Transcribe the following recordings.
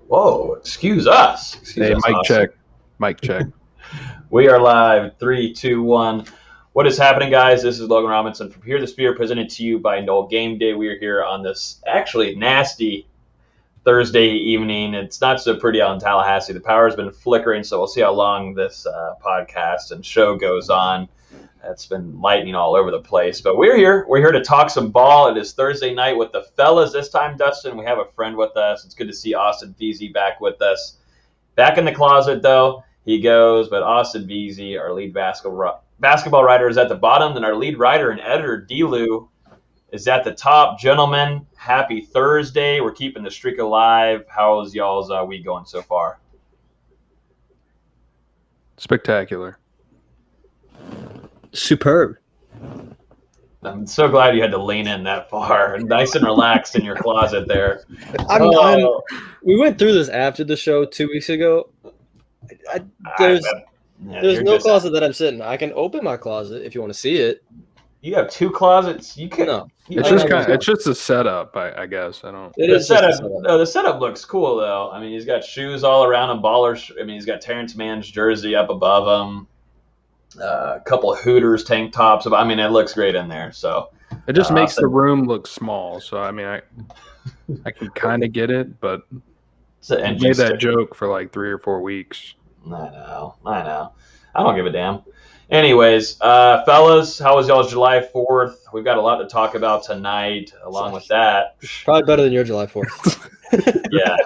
Whoa, excuse us. Hey, mic check. Mic check. We are live. 3, 2, 1. What is happening, guys? This is Logan Robinson from Here the Spear, presented to you by Noel Game Day. We are here on this actually nasty Thursday evening. It's not so pretty out in Tallahassee. The power has been flickering, so we'll see how long this podcast and show goes on. It's been lightning all over the place. But we're here. We're here to talk some ball. It is Thursday night with the fellas. This time, Dustin, we have a friend with us. It's good to see Austin Veazey back with us. Back in the closet, though, he goes. But Austin Veazey, our lead basketball writer, is at the bottom. Then our lead writer and editor, D-Lou, is at the top. Gentlemen, happy Thursday. We're keeping the streak alive. How's y'all's week going so far? Spectacular. Superb. I'm so glad you had to lean in that far. Nice and relaxed in your closet there. We went through this after the show 2 weeks ago. There's no closet that I'm sitting. I can open my closet if you want to see it. You have two closets. You can. No. It's just a setup, I guess. I don't. The setup. No, the setup looks cool though. I mean, he's got shoes all around him. Ballers. I mean, he's got Terrence Mann's jersey up above him. A couple of Hooters tank tops. I mean, it looks great in there. So it just makes the room look small. So I mean, I can kind of get it, but I made that joke for like 3 or 4 weeks. I know. I don't give a damn. Anyways, fellas, how was y'all's July 4th? We've got a lot to talk about tonight. Along with that, probably better than your July 4th. yeah.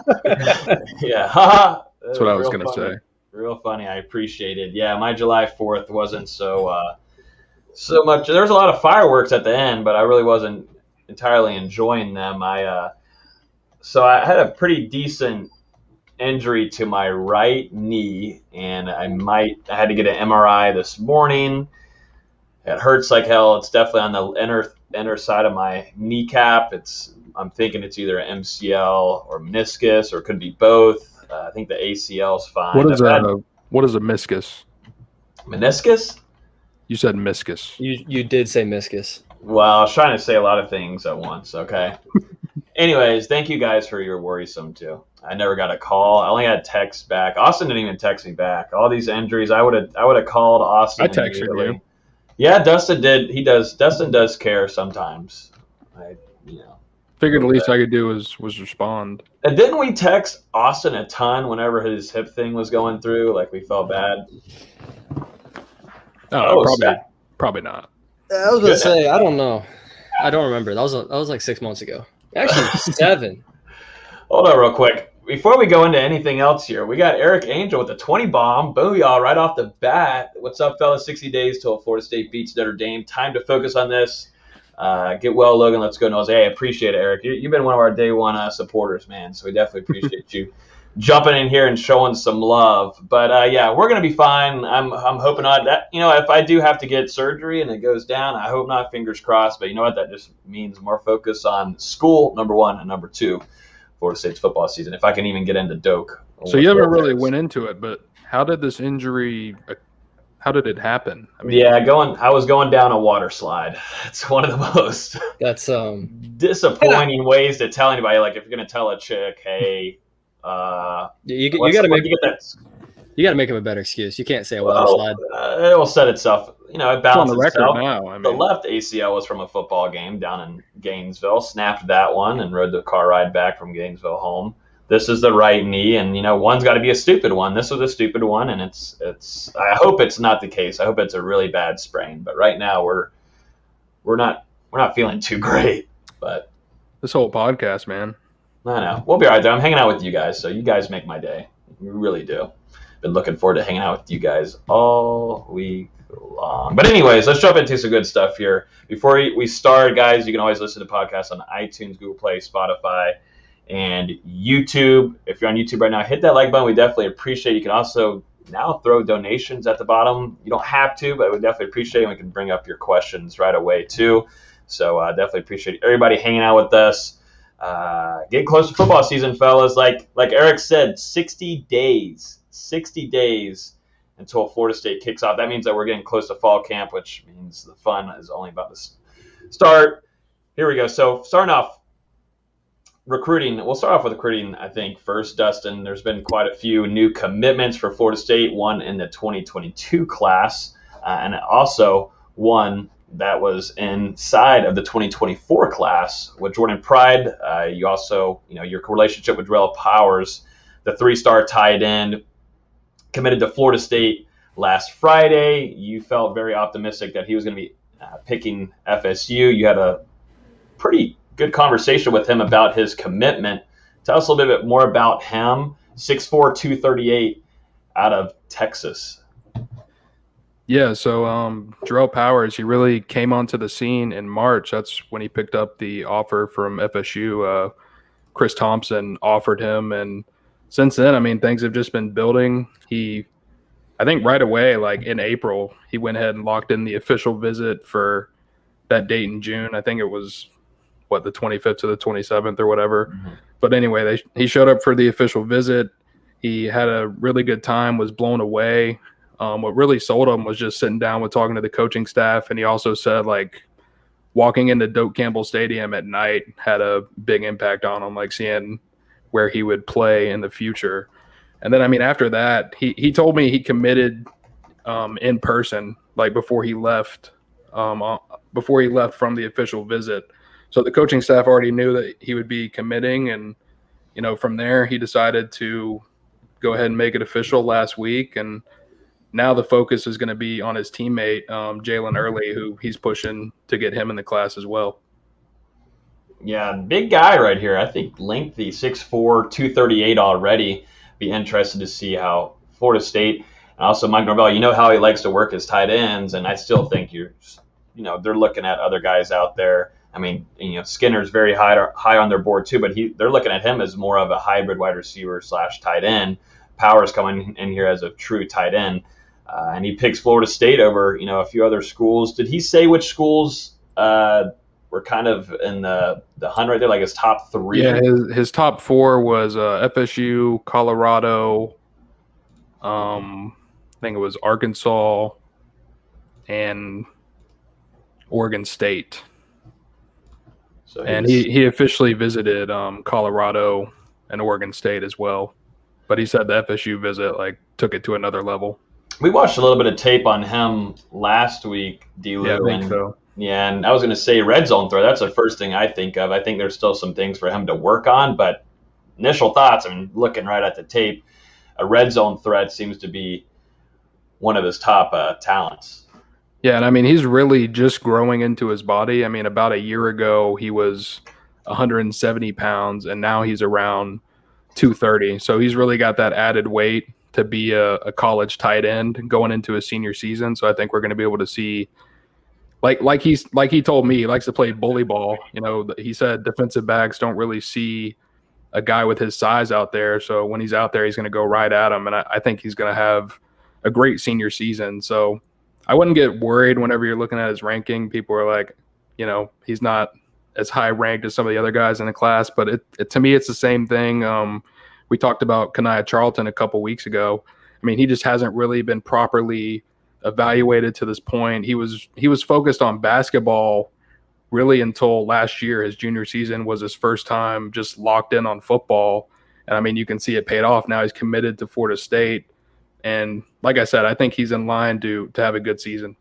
That's what I was gonna say. Real funny. I appreciate it. Yeah, my July 4th wasn't so much. There was a lot of fireworks at the end, but I really wasn't entirely enjoying them. So I had a pretty decent injury to my right knee, and I had to get an MRI this morning. It hurts like hell. It's definitely on the inner side of my kneecap. I'm thinking it's either an MCL or meniscus, or it could be both. I think the ACL is fine. What is a meniscus? Meniscus? You said meniscus. You did say meniscus. Well, I was trying to say a lot of things at once. Okay. Anyways, thank you guys for your worrisome too. I never got a call. I only had text back. Austin didn't even text me back. All these injuries, I would have called Austin. I texted you. Yeah, Dustin did. He does. Dustin does care sometimes. Figured the least I could do was respond. And didn't we text Austin a ton whenever his hip thing was going through? Like we felt bad. Probably not. I was going to say, I don't know. I don't remember. That was like 6 months ago. Actually, 7. Hold on real quick. Before we go into anything else here, we got Eric Angel with the 20 bomb. Booyah, right off the bat. What's up, fellas? 60 days till Florida State beats Notre Dame. Time to focus on this. Get well, Logan. Let's go, Nose. Hey, I appreciate it, Eric. You've been one of our day one supporters, man. So we definitely appreciate you jumping in here and showing some love. But we're gonna be fine. I'm hoping not. That if I do have to get surgery and it goes down, I hope not. Fingers crossed. But you know what? That just means more focus on school, number one, and number two, Florida State's football season. If I can even get into Doak. So you haven't really went into it, but how did this injury? How did it happen? I was going down a water slide. It's one of the most disappointing ways to tell anybody. Like if you're going to tell a chick, hey, you got to make him a better excuse. You can't say a water slide. It will set itself. It balances on the record itself. now. I mean, the left ACL was from a football game down in Gainesville. Snapped that one and rode the car ride back from Gainesville home. This is the right knee, and one's got to be a stupid one. This was a stupid one, and it's. I hope it's not the case. I hope it's a really bad sprain. But right now we're not feeling too great. But this whole podcast, man. I know we'll be all right there. I'm hanging out with you guys, so you guys make my day. You really do. Been looking forward to hanging out with you guys all week long. But anyways, let's jump into some good stuff here. Before we start, guys, you can always listen to podcasts on iTunes, Google Play, Spotify, and YouTube. If you're on YouTube right now, hit that like button. We definitely appreciate it. You can also now throw donations at the bottom. You don't have to, but we definitely appreciate it. We can bring up your questions right away too. So definitely appreciate everybody hanging out with us. Get close to football season, fellas. Like Eric said, 60 days until Florida State kicks off. That means that we're getting close to fall camp, which means the fun is only about to start. Here we go. So starting off, recruiting, we'll start off with recruiting, I think, first, Dustin. There's been quite a few new commitments for Florida State, one in the 2022 class, and also one that was inside of the 2024 class with Jordan Pride. You also, your relationship with Drell Powers, the 3-star tight end, committed to Florida State last Friday. You felt very optimistic that he was going to be picking FSU. You had a pretty good conversation with him about his commitment. Tell us a little bit more about him. 6'4", 238 out of Texas. Yeah, so Drell Powers, he really came onto the scene in March. That's when he picked up the offer from FSU. Chris Thompson offered him, and since then, I mean, things have just been building. I think right away, like in April, he went ahead and locked in the official visit for that date in June. I think it was, the 25th to the 27th or whatever. Mm-hmm. But anyway, he showed up for the official visit. He had a really good time, was blown away. What really sold him was just sitting down with talking to the coaching staff. And he also said, like, walking into Doak Campbell Stadium at night had a big impact on him, like seeing where he would play in the future. And then, I mean, after that, he told me he committed in person, like before he left from the official visit. So the coaching staff already knew that he would be committing. And, from there, he decided to go ahead and make it official last week. And now the focus is going to be on his teammate, Jalen Early, who he's pushing to get him in the class as well. Yeah, big guy right here. I think lengthy, 6'4", 238 already. Be interested to see how Florida State and also Mike Norvell, how he likes to work his tight ends. And I still think they're looking at other guys out there. I mean, Skinner's very high on their board too, but they're looking at him as more of a hybrid wide receiver / tight end. Powers coming in here as a true tight end. And he picks Florida State over, a few other schools. Did he say which schools were kind of in the hunt right there, like his top 3? Yeah, his top 4 was FSU, Colorado, I think it was Arkansas, and Oregon State. So and he officially visited Colorado and Oregon State as well. But he said the FSU visit took it to another level. We watched a little bit of tape on him last week, D-Lou. Yeah, I think so. Yeah, and I was going to say red zone throw. That's the first thing I think of. I think there's still some things for him to work on, but initial thoughts, I mean, looking right at the tape, a red zone threat seems to be one of his top talents. Yeah, and I mean, he's really just growing into his body. I mean, about a year ago, he was 170 pounds, and now he's around 230. So he's really got that added weight to be a college tight end going into his senior season. So I think we're going to be able to see, like he told me, he likes to play bully ball. He said defensive backs don't really see a guy with his size out there. So when he's out there, he's going to go right at him. And I think he's going to have a great senior season. So I wouldn't get worried whenever you're looking at his ranking. People are like, he's not as high ranked as some of the other guys in the class, but to me, it's the same thing. We talked about Kaniah Charlton a couple weeks ago. I mean, he just hasn't really been properly evaluated to this point. He was focused on basketball really until last year. His junior season was his first time just locked in on football. And I mean, you can see it paid off. Now he's committed to Florida State. And like I said, I think he's in line to have a good season.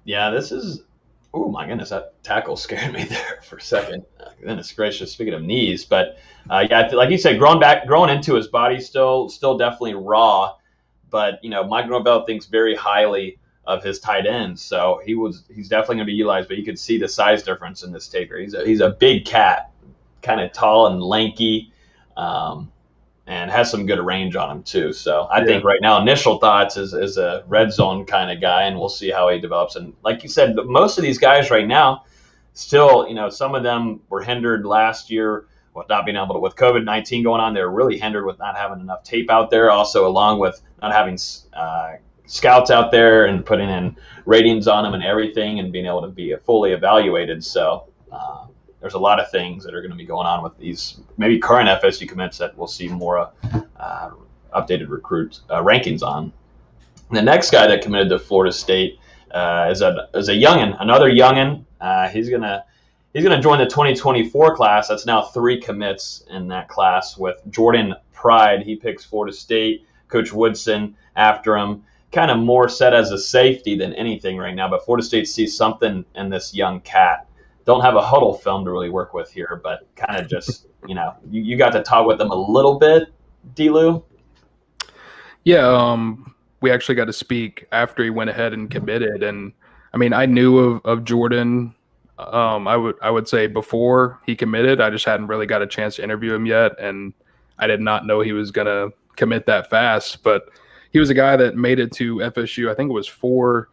Yeah, this is – oh, my goodness, that tackle scared me there for a second. Goodness gracious, speaking of knees. But, yeah, like you said, growing into his body, still definitely raw. But, Mike Norvell thinks very highly of his tight ends. So he's definitely going to be utilized. But you can see the size difference in this tape here. He's a big cat, kind of tall and lanky. And has some good range on him too. So I think right now, initial thoughts is a red zone kind of guy, and we'll see how he develops. And like you said, most of these guys right now, still, some of them were hindered last year with not being able to, with COVID-19 going on. They're really hindered with not having enough tape out there. Also, along with not having scouts out there and putting in ratings on them and everything, and being able to be fully evaluated. So. There's a lot of things that are going to be going on with these maybe current FSU commits that we'll see more updated recruit rankings on. And the next guy that committed to Florida State is a youngin, another youngin. He's going to join the 2024 class. That's now 3 commits in that class with Jordan Pride. He picks Florida State. Coach Woodson after him. Kind of more set as a safety than anything right now, but Florida State sees something in this young cat. Don't have a huddle film to really work with here, but kind of just, you got to talk with them a little bit, D-Lou? Yeah, we actually got to speak after he went ahead and committed. And, I mean, I knew of Jordan, I would say before he committed. I just hadn't really got a chance to interview him yet, and I did not know he was going to commit that fast. But he was a guy that made it to FSU, I think it was 4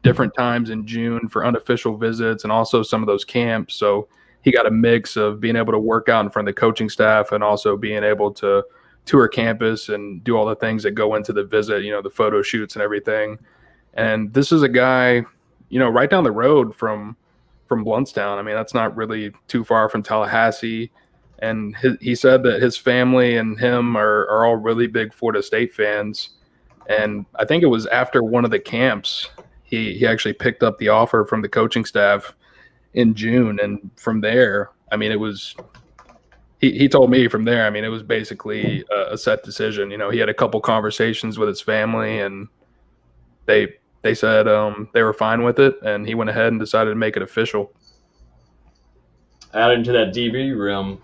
different times in June for unofficial visits and also some of those camps. So he got a mix of being able to work out in front of the coaching staff and also being able to tour campus and do all the things that go into the visit, the photo shoots and everything. And this is a guy, right down the road from Bluntstown. I mean, that's not really too far from Tallahassee. And he said that his family and him are all really big Florida State fans. And I think it was after one of the camps, he actually picked up the offer from the coaching staff in June. And from there, I mean, it was he told me from there, I mean, it was basically a set decision. He had a couple conversations with his family, and they said they were fine with it, and he went ahead and decided to make it official. Add into that DB room,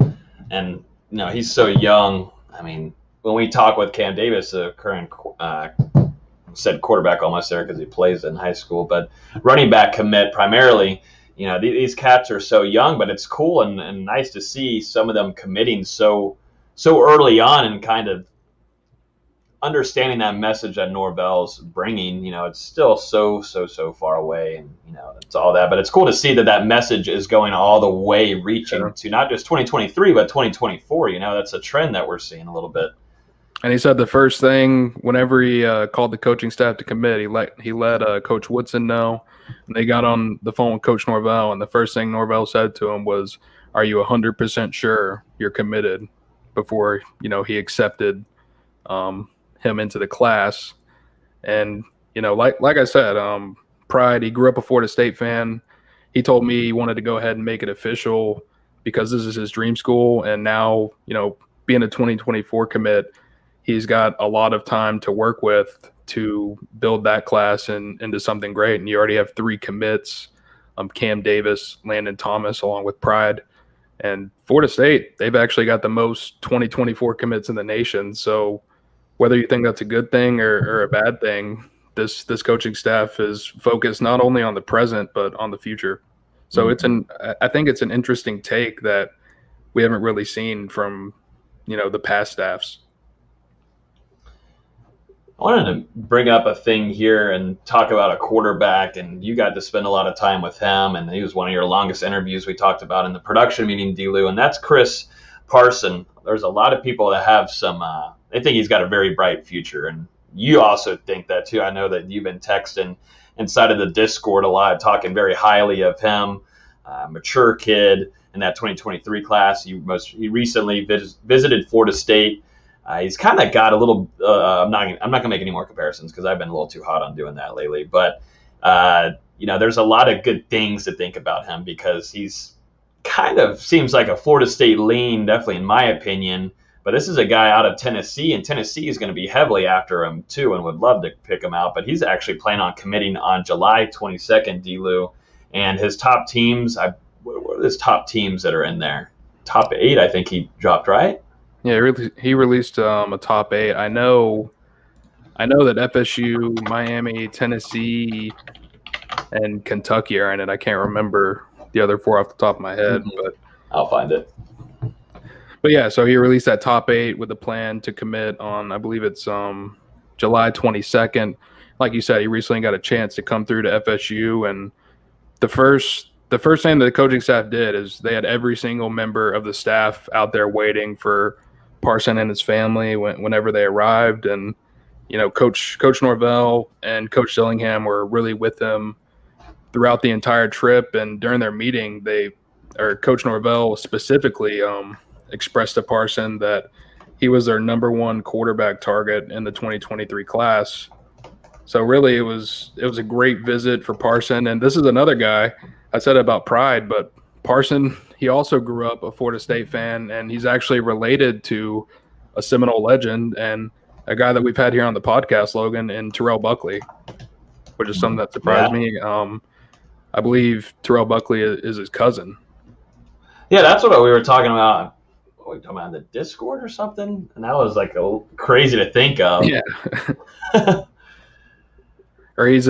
and he's so young. I mean, when we talk with Cam Davis, the current said quarterback almost there because he plays in high school, but running back commit primarily. These cats are so young, but it's cool and nice to see some of them committing so early on and kind of understanding that message that Norvell's bringing. It's still so far away, and it's all that, but it's cool to see that message is going all the way, reaching to not just 2023 but 2024. That's a trend that we're seeing a little bit. And he said the first thing whenever he called the coaching staff to commit, he let Coach Woodson know, and they got on the phone with Coach Norvell, and the first thing Norvell said to him was, "Are you 100% sure you're committed?" Before he accepted him into the class. And like I said, Pride, he grew up a Florida State fan. He told me he wanted to go ahead and make it official because this is his dream school, and now being a 2024 commit, he's got a lot of time to work with to build that class into something great. And you already have 3 commits, Cam Davis, Landon Thomas, along with Pride. And Florida State, they've actually got the most 2024 commits in the nation. So whether you think that's a good thing or a bad thing, this coaching staff is focused not only on the present but on the future. So I think it's an interesting take that we haven't really seen from the past staffs. I wanted to bring up a thing here and talk about a quarterback, and you got to spend a lot of time with him, and he was one of your longest interviews we talked about in the production meeting, D-Lou, and that's Chris Parson. There's a lot of people that have some they think he's got a very bright future, and you also think that too. I know that you've been texting inside of the Discord a lot, talking very highly of him, mature kid in that 2023 class. He recently visited Florida State. He's kind of got a little. I'm not gonna make any more comparisons because I've been a little too hot on doing that lately. But there's a lot of good things to think about him because he's kind of seems like a Florida State lean, definitely in my opinion. But this is a guy out of Tennessee, and Tennessee is going to be heavily after him too, and would love to pick him out. But he's actually planning on committing on July 22nd, D-Lou. And his top teams, what are his top teams that are in there? Top 8, I think he dropped, right? Yeah, he released a top 8. I know that FSU, Miami, Tennessee, and Kentucky are in it. I can't remember the other 4 off the top of my head, but I'll find it. But yeah, so he released that top 8 with a plan to commit on, I believe it's July 22nd. Like you said, he recently got a chance to come through to FSU, and the first thing that the coaching staff did is they had every single member of the staff out there waiting for Parson and his family whenever they arrived. And Coach Norvell and Coach Dillingham were really with him throughout the entire trip. And during their meeting, Coach Norvell specifically expressed to Parson that he was their number 1 quarterback target in the 2023 class. So really, it was a great visit for Parson. And this is another guy. I said about Pride, but Parson, he also grew up a Florida State fan, and he's actually related to a Seminole legend and a guy that we've had here on the podcast, Logan, and Terrell Buckley, which is something that surprised me. I believe Terrell Buckley is his cousin. Yeah, that's what we were talking about. What were we talking about, in the Discord or something? And that was like crazy to think of. Yeah. Or he's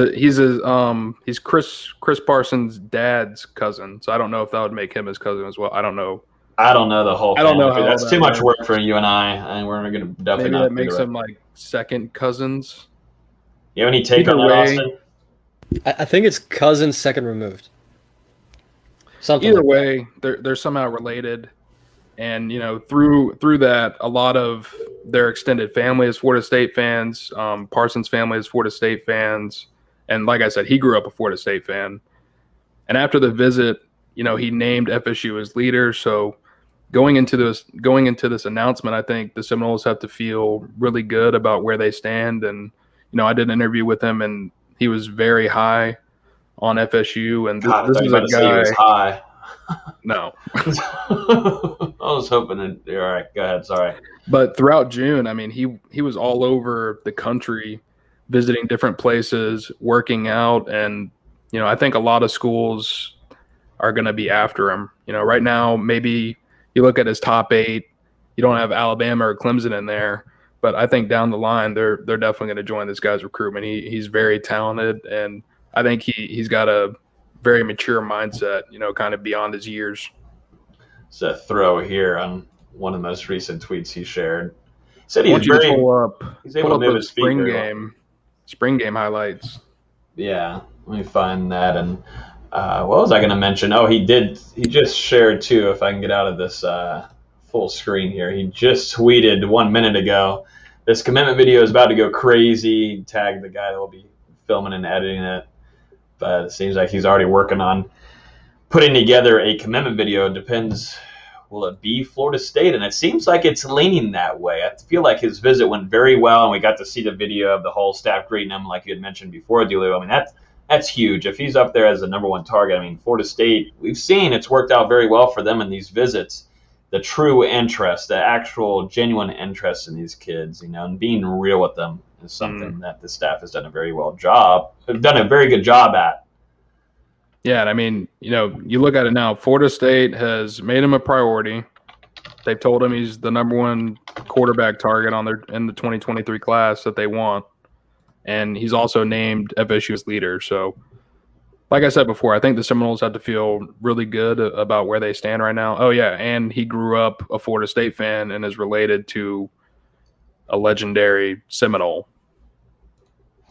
Chris Parsons' dad's cousin. So I don't know if that would make him his cousin as well. I don't know. I don't know the whole thing. I don't know how that's too much work for you and I, and we're going to definitely maybe not that makes them like second cousins. You have any take on that, Austin? I think it's cousin second removed. Something Either like way, they're somehow related. And, you know, through that, a lot of their extended family is Florida State fans. Parsons' family is Florida State fans. And like I said, he grew up a Florida State fan. And after the visit, you know, he named FSU as leader. So going into this announcement, I think the Seminoles have to feel really good about where they stand. And, you know, I did an interview with him, and he was very high on FSU. And this is a guy. He was high. No. I was hoping all right, go ahead, sorry. But throughout June, I mean, he was all over the country, visiting different places, working out, and, you know, I think a lot of schools are going to be after him. You know, right now, maybe you look at his top 8, you don't have Alabama or Clemson in there, but I think down the line, they're definitely going to join this guy's recruitment. He's very talented, and I think he's got a very mature mindset, you know, kind of beyond his years. It's a throw here on one of the most recent tweets he shared. He said he's able to move his spring game highlights. Yeah, let me find that. And what was I going to mention? Oh, he just shared too, if I can get out of this full screen here. He just tweeted 1 minute ago, this commitment video is about to go crazy. Tag the guy that will be filming and editing it. But it seems like he's already working on putting together a commitment video. It depends, will it be Florida State? And it seems like it's leaning that way. I feel like his visit went very well, and we got to see the video of the whole staff greeting him, like you had mentioned before, Dulu. I mean, that's huge. If he's up there as the number one target, I mean, Florida State, we've seen it's worked out very well for them in these visits. The true interest, the actual genuine interest in these kids, you know, and being real with them is something that the staff has done a very good job at. Yeah, and I mean, you know, you look at it now, Florida State has made him a priority. They've told him he's the number one quarterback target in the 2023 class that they want. And he's also named FSU's leader. So, like I said before, I think the Seminoles have to feel really good about where they stand right now. Oh, yeah, and he grew up a Florida State fan and is related to a legendary Seminole.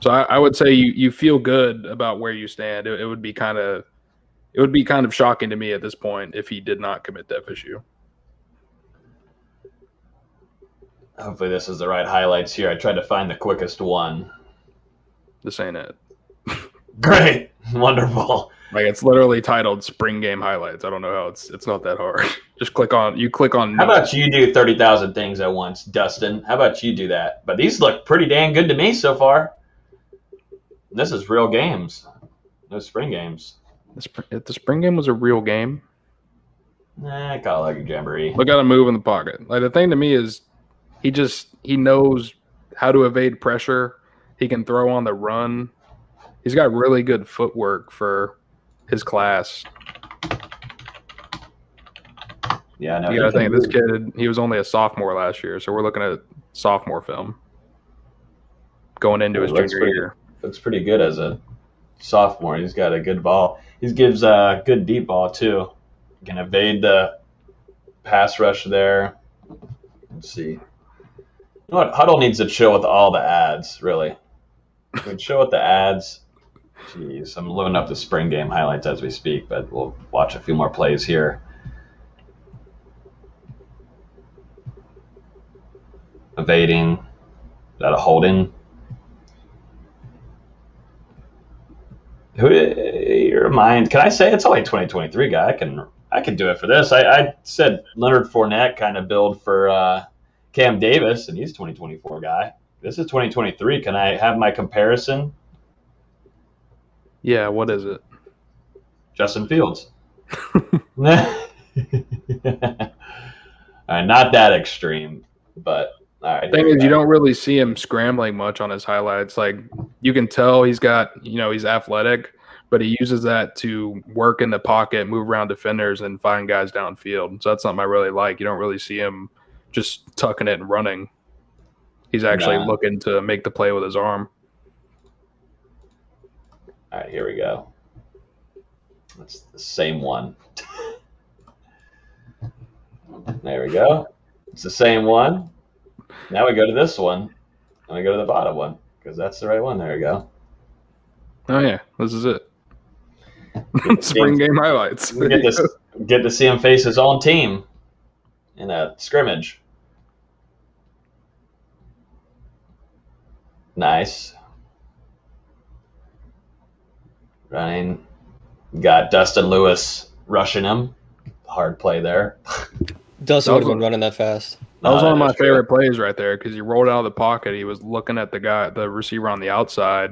So I would say you feel good about where you stand. It would be kind of shocking to me at this point if he did not commit to FSU. Hopefully this is the right highlights here. I tried to find the quickest one. This ain't it. Great. Wonderful. Like, it's literally titled Spring Game Highlights. I don't know how it's not that hard. Just click on. How about you do 30,000 things at once, Dustin? How about you do that? But these look pretty dang good to me so far. This is real games. No spring games. The spring game was a real game. I call it like a jamboree. Look at him move in the pocket. Like, the thing to me is he knows how to evade pressure. He can throw on the run. He's got really good footwork for his class. Yeah, no. You gotta think, this kid, he was only a sophomore last year, so we're looking at sophomore film going into his junior year. Looks pretty good as a sophomore. He's got a good ball. He gives a good deep ball too. Can evade the pass rush there. Let's see. You know what? Huddle needs to chill with all the ads, really. We can chill with the ads. Jeez, I'm loading up the spring game highlights as we speak, but we'll watch a few more plays here. Evading. Is that a holding? Your mind? Can I say it's only a 2023 guy? I can do it for this. I said Leonard Fournette kind of build for Cam Davis, and he's a 2024 guy. This is 2023. Can I have my comparison? Yeah, what is it? Justin Fields. Not that extreme, but all right. Thing is, you don't really see him scrambling much on his highlights. Like, you can tell he's athletic, but he uses that to work in the pocket, move around defenders, and find guys downfield. So that's something I really like. You don't really see him just tucking it and running. He's actually looking to make the play with his arm. All right, here we go. That's the same one. There we go. It's the same one. Now we go to this one, and we go to the bottom one, because that's the right one. There we go. Oh, yeah. This is it. Spring game highlights. We get to see him face his own team in a scrimmage. Nice. Running. Got Dustin Lewis rushing him. Hard play there. Dustin would have been running that fast. That was one of my favorite plays right there, because he rolled out of the pocket. He was looking at the receiver on the outside,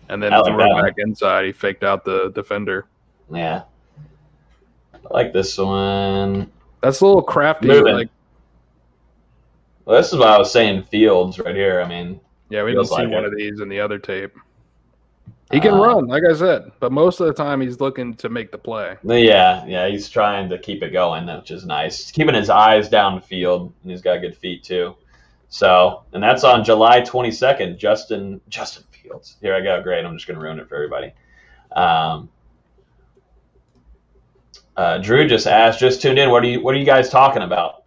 and then threw it back inside. He faked out the defender. Yeah. I like this one. That's a little crafty. Well, this is what I was saying, Fields right here. I mean, yeah, we didn't see one of these in the other tape. He can run, like I said, but most of the time he's looking to make the play. Yeah, he's trying to keep it going, which is nice. He's keeping his eyes downfield, and he's got good feet too. So, and that's on July 22nd. Justin Fields. Here I go. Great. I'm just going to ruin it for everybody. Drew just asked, just tuned in. What are you guys talking about?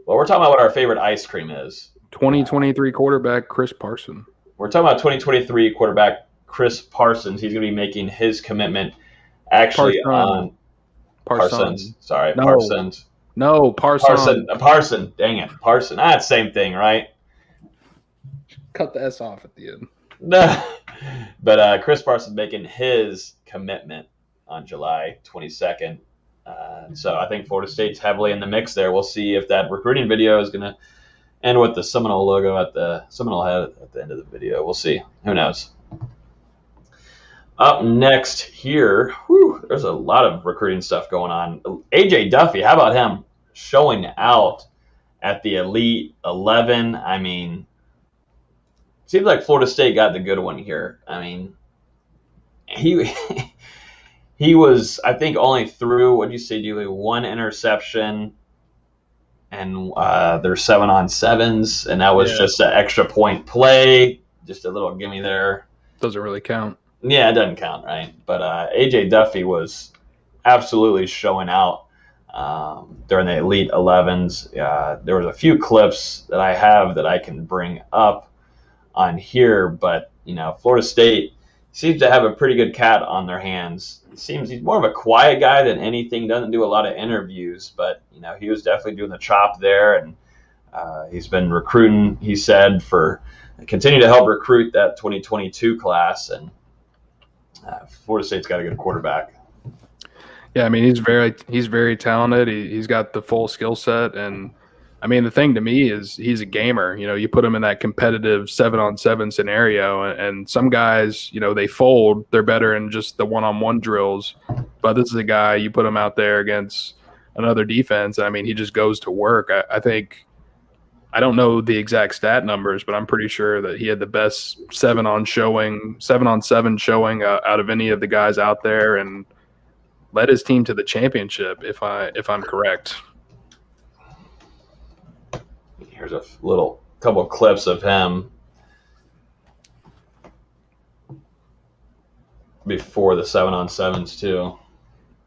Well, we're talking about what our favorite ice cream is. 2023 quarterback Chris Parsons. We're talking about 2023 quarterback Chris Parsons. He's going to be making his commitment actually on Parsons. Sorry, no. Parsons. No, Parsons. Parson. Dang it, Parson. That's the same thing, right? Cut the S off at the end. No, but Chris Parsons making his commitment on July 22nd. So I think Florida State's heavily in the mix there. We'll see if that recruiting video is going to end with the Seminole logo at the Seminole head at the end of the video. We'll see. Who knows? Up next here, there's a lot of recruiting stuff going on. AJ Duffy, how about him showing out at the Elite 11? I mean, seems like Florida State got the good one here. I mean, he was, I think, only threw, what did you say, Julie? One interception, and they're 7-on-7s, and that was just an extra point play, just a little gimme there. Doesn't really count. Yeah, it doesn't count, right? But AJ Duffy was absolutely showing out during the Elite 11s. There was a few clips that I have that I can bring up on here, but Florida State seems to have a pretty good cat on their hands. It seems he's more of a quiet guy than anything. Doesn't do a lot of interviews, but he was definitely doing the chop there, and he's been recruiting. He said continue to help recruit that 2022 class, and Florida State's got a good quarterback. Yeah, I mean, he's very talented. He's got the full skill set, and I mean, the thing to me is he's a gamer. You put him in that competitive 7-on-7 scenario, and some guys, they fold. They're better in just the one-on-one drills. But this is a guy, you put him out there against another defense. I mean, he just goes to work. I think, I don't know the exact stat numbers, but I'm pretty sure that he had the best 7-on-7 showing out of any of the guys out there, and led his team to the championship, if I'm correct. Here's a couple of clips of him before the 7-on-7s too.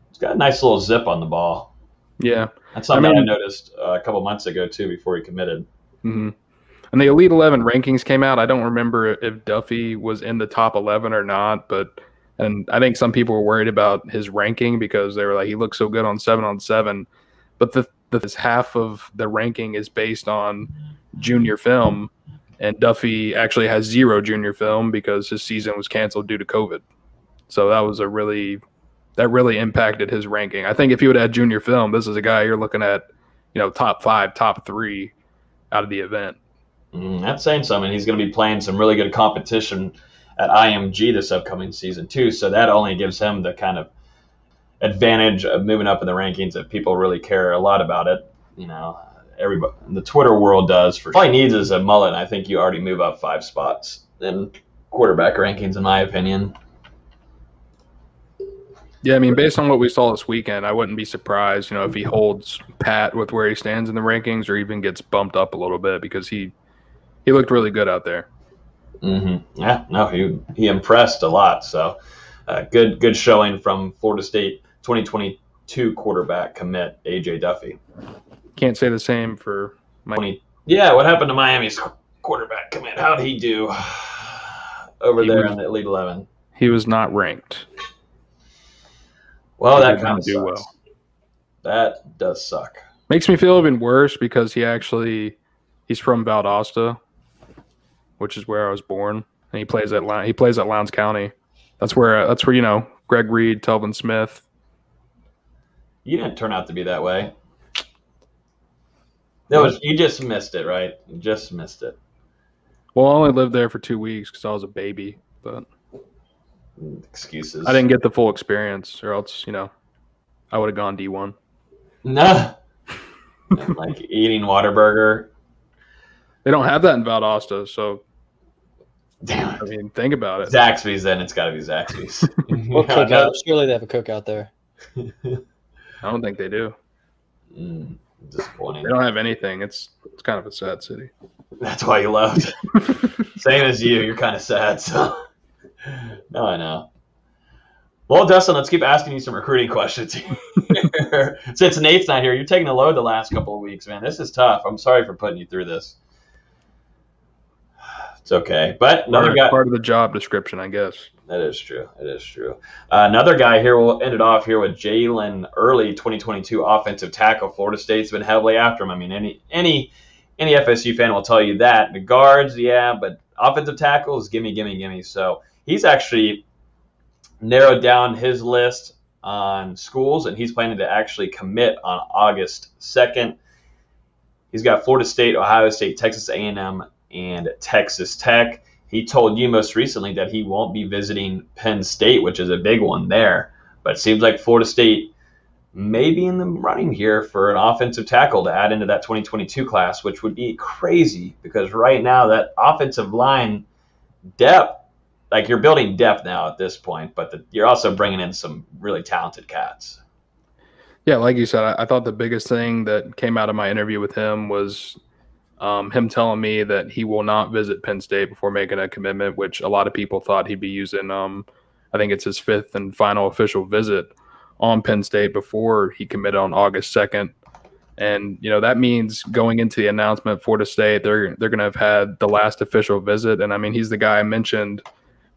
He's got a nice little zip on the ball. Yeah, that's something I noticed a couple months ago too before he committed. Mm-hmm. And the Elite 11 rankings came out. I don't remember if Duffy was in the top 11 or not, and I think some people were worried about his ranking because they were like, he looks so good on 7-on-7, but this half of the ranking is based on junior film, and Duffy actually has 0 junior film because his season was canceled due to COVID. So that really impacted his ranking. I think if he would have had junior film, this is a guy you're looking at, top 5, top 3 out of the event. That's saying something. He's going to be playing some really good competition at IMG this upcoming season too. So that only gives him the kind of advantage of moving up in the rankings if people really care a lot about it. Everybody in the Twitter world does. All he needs is a mullet, and I think you already move up 5 spots in quarterback rankings, in my opinion. Yeah, I mean, based on what we saw this weekend, I wouldn't be surprised, if he holds pat with where he stands in the rankings or even gets bumped up a little bit because he looked really good out there. Mm-hmm. Yeah, no, he impressed a lot. So good showing from Florida State 2022 quarterback commit AJ Duffy. Can't say the same for Yeah, what happened to Miami's quarterback commit? How'd he do over there in the Elite 11? He was not ranked. Well, that kind of sucks. Well. That does suck. Makes me feel even worse because he's from Valdosta, which is where I was born, and he plays at Lowndes County. That's where Greg Reed, Telvin Smith. You didn't turn out to be that way. You just missed it, right? You just missed it. Well, I only lived there for 2 weeks because I was a baby, but excuses. I didn't get the full experience, or else I would have gone D1. Nah. Like eating Whataburger. They don't have that in Valdosta, so damn it. I mean, think about it. Zaxby's, then it's got to be Zaxby's. Or cookout. Surely they have a cookout there. I don't think they do. Disappointing. They don't have anything. It's kind of a sad city. That's why you left. Same as you. You're kind of sad. So no, I know. Well, Dustin, let's keep asking you some recruiting questions here. Since Nate's not here, you're taking a load the last couple of weeks, man. This is tough. I'm sorry for putting you through this. It's okay. But another guy. Part of the job description, I guess. That is true. It is true. Another guy here, we'll end it off here with Jalen Early, 2022 offensive tackle. Florida State's been heavily after him. I mean, any FSU fan will tell you that. The guards, yeah, but offensive tackles, gimme. So he's actually narrowed down his list on schools, and he's planning to actually commit on August 2nd. He's got Florida State, Ohio State, Texas A&M, and Texas Tech. He told you most recently that he won't be visiting Penn State, which is a big one there. But it seems like Florida State may be in the running here for an offensive tackle to add into that 2022 class, which would be crazy because right now that offensive line depth, like you're building depth now at this point, but you're also bringing in some really talented cats. Yeah, like you said, I thought the biggest thing that came out of my interview with him was him telling me that he will not visit Penn State before making a commitment, which a lot of people thought he'd be using. I think it's his 5th and final official visit on Penn State before he committed on August 2nd. And, that means going into the announcement, Florida State, they're going to have had the last official visit. And, I mean, he's the guy I mentioned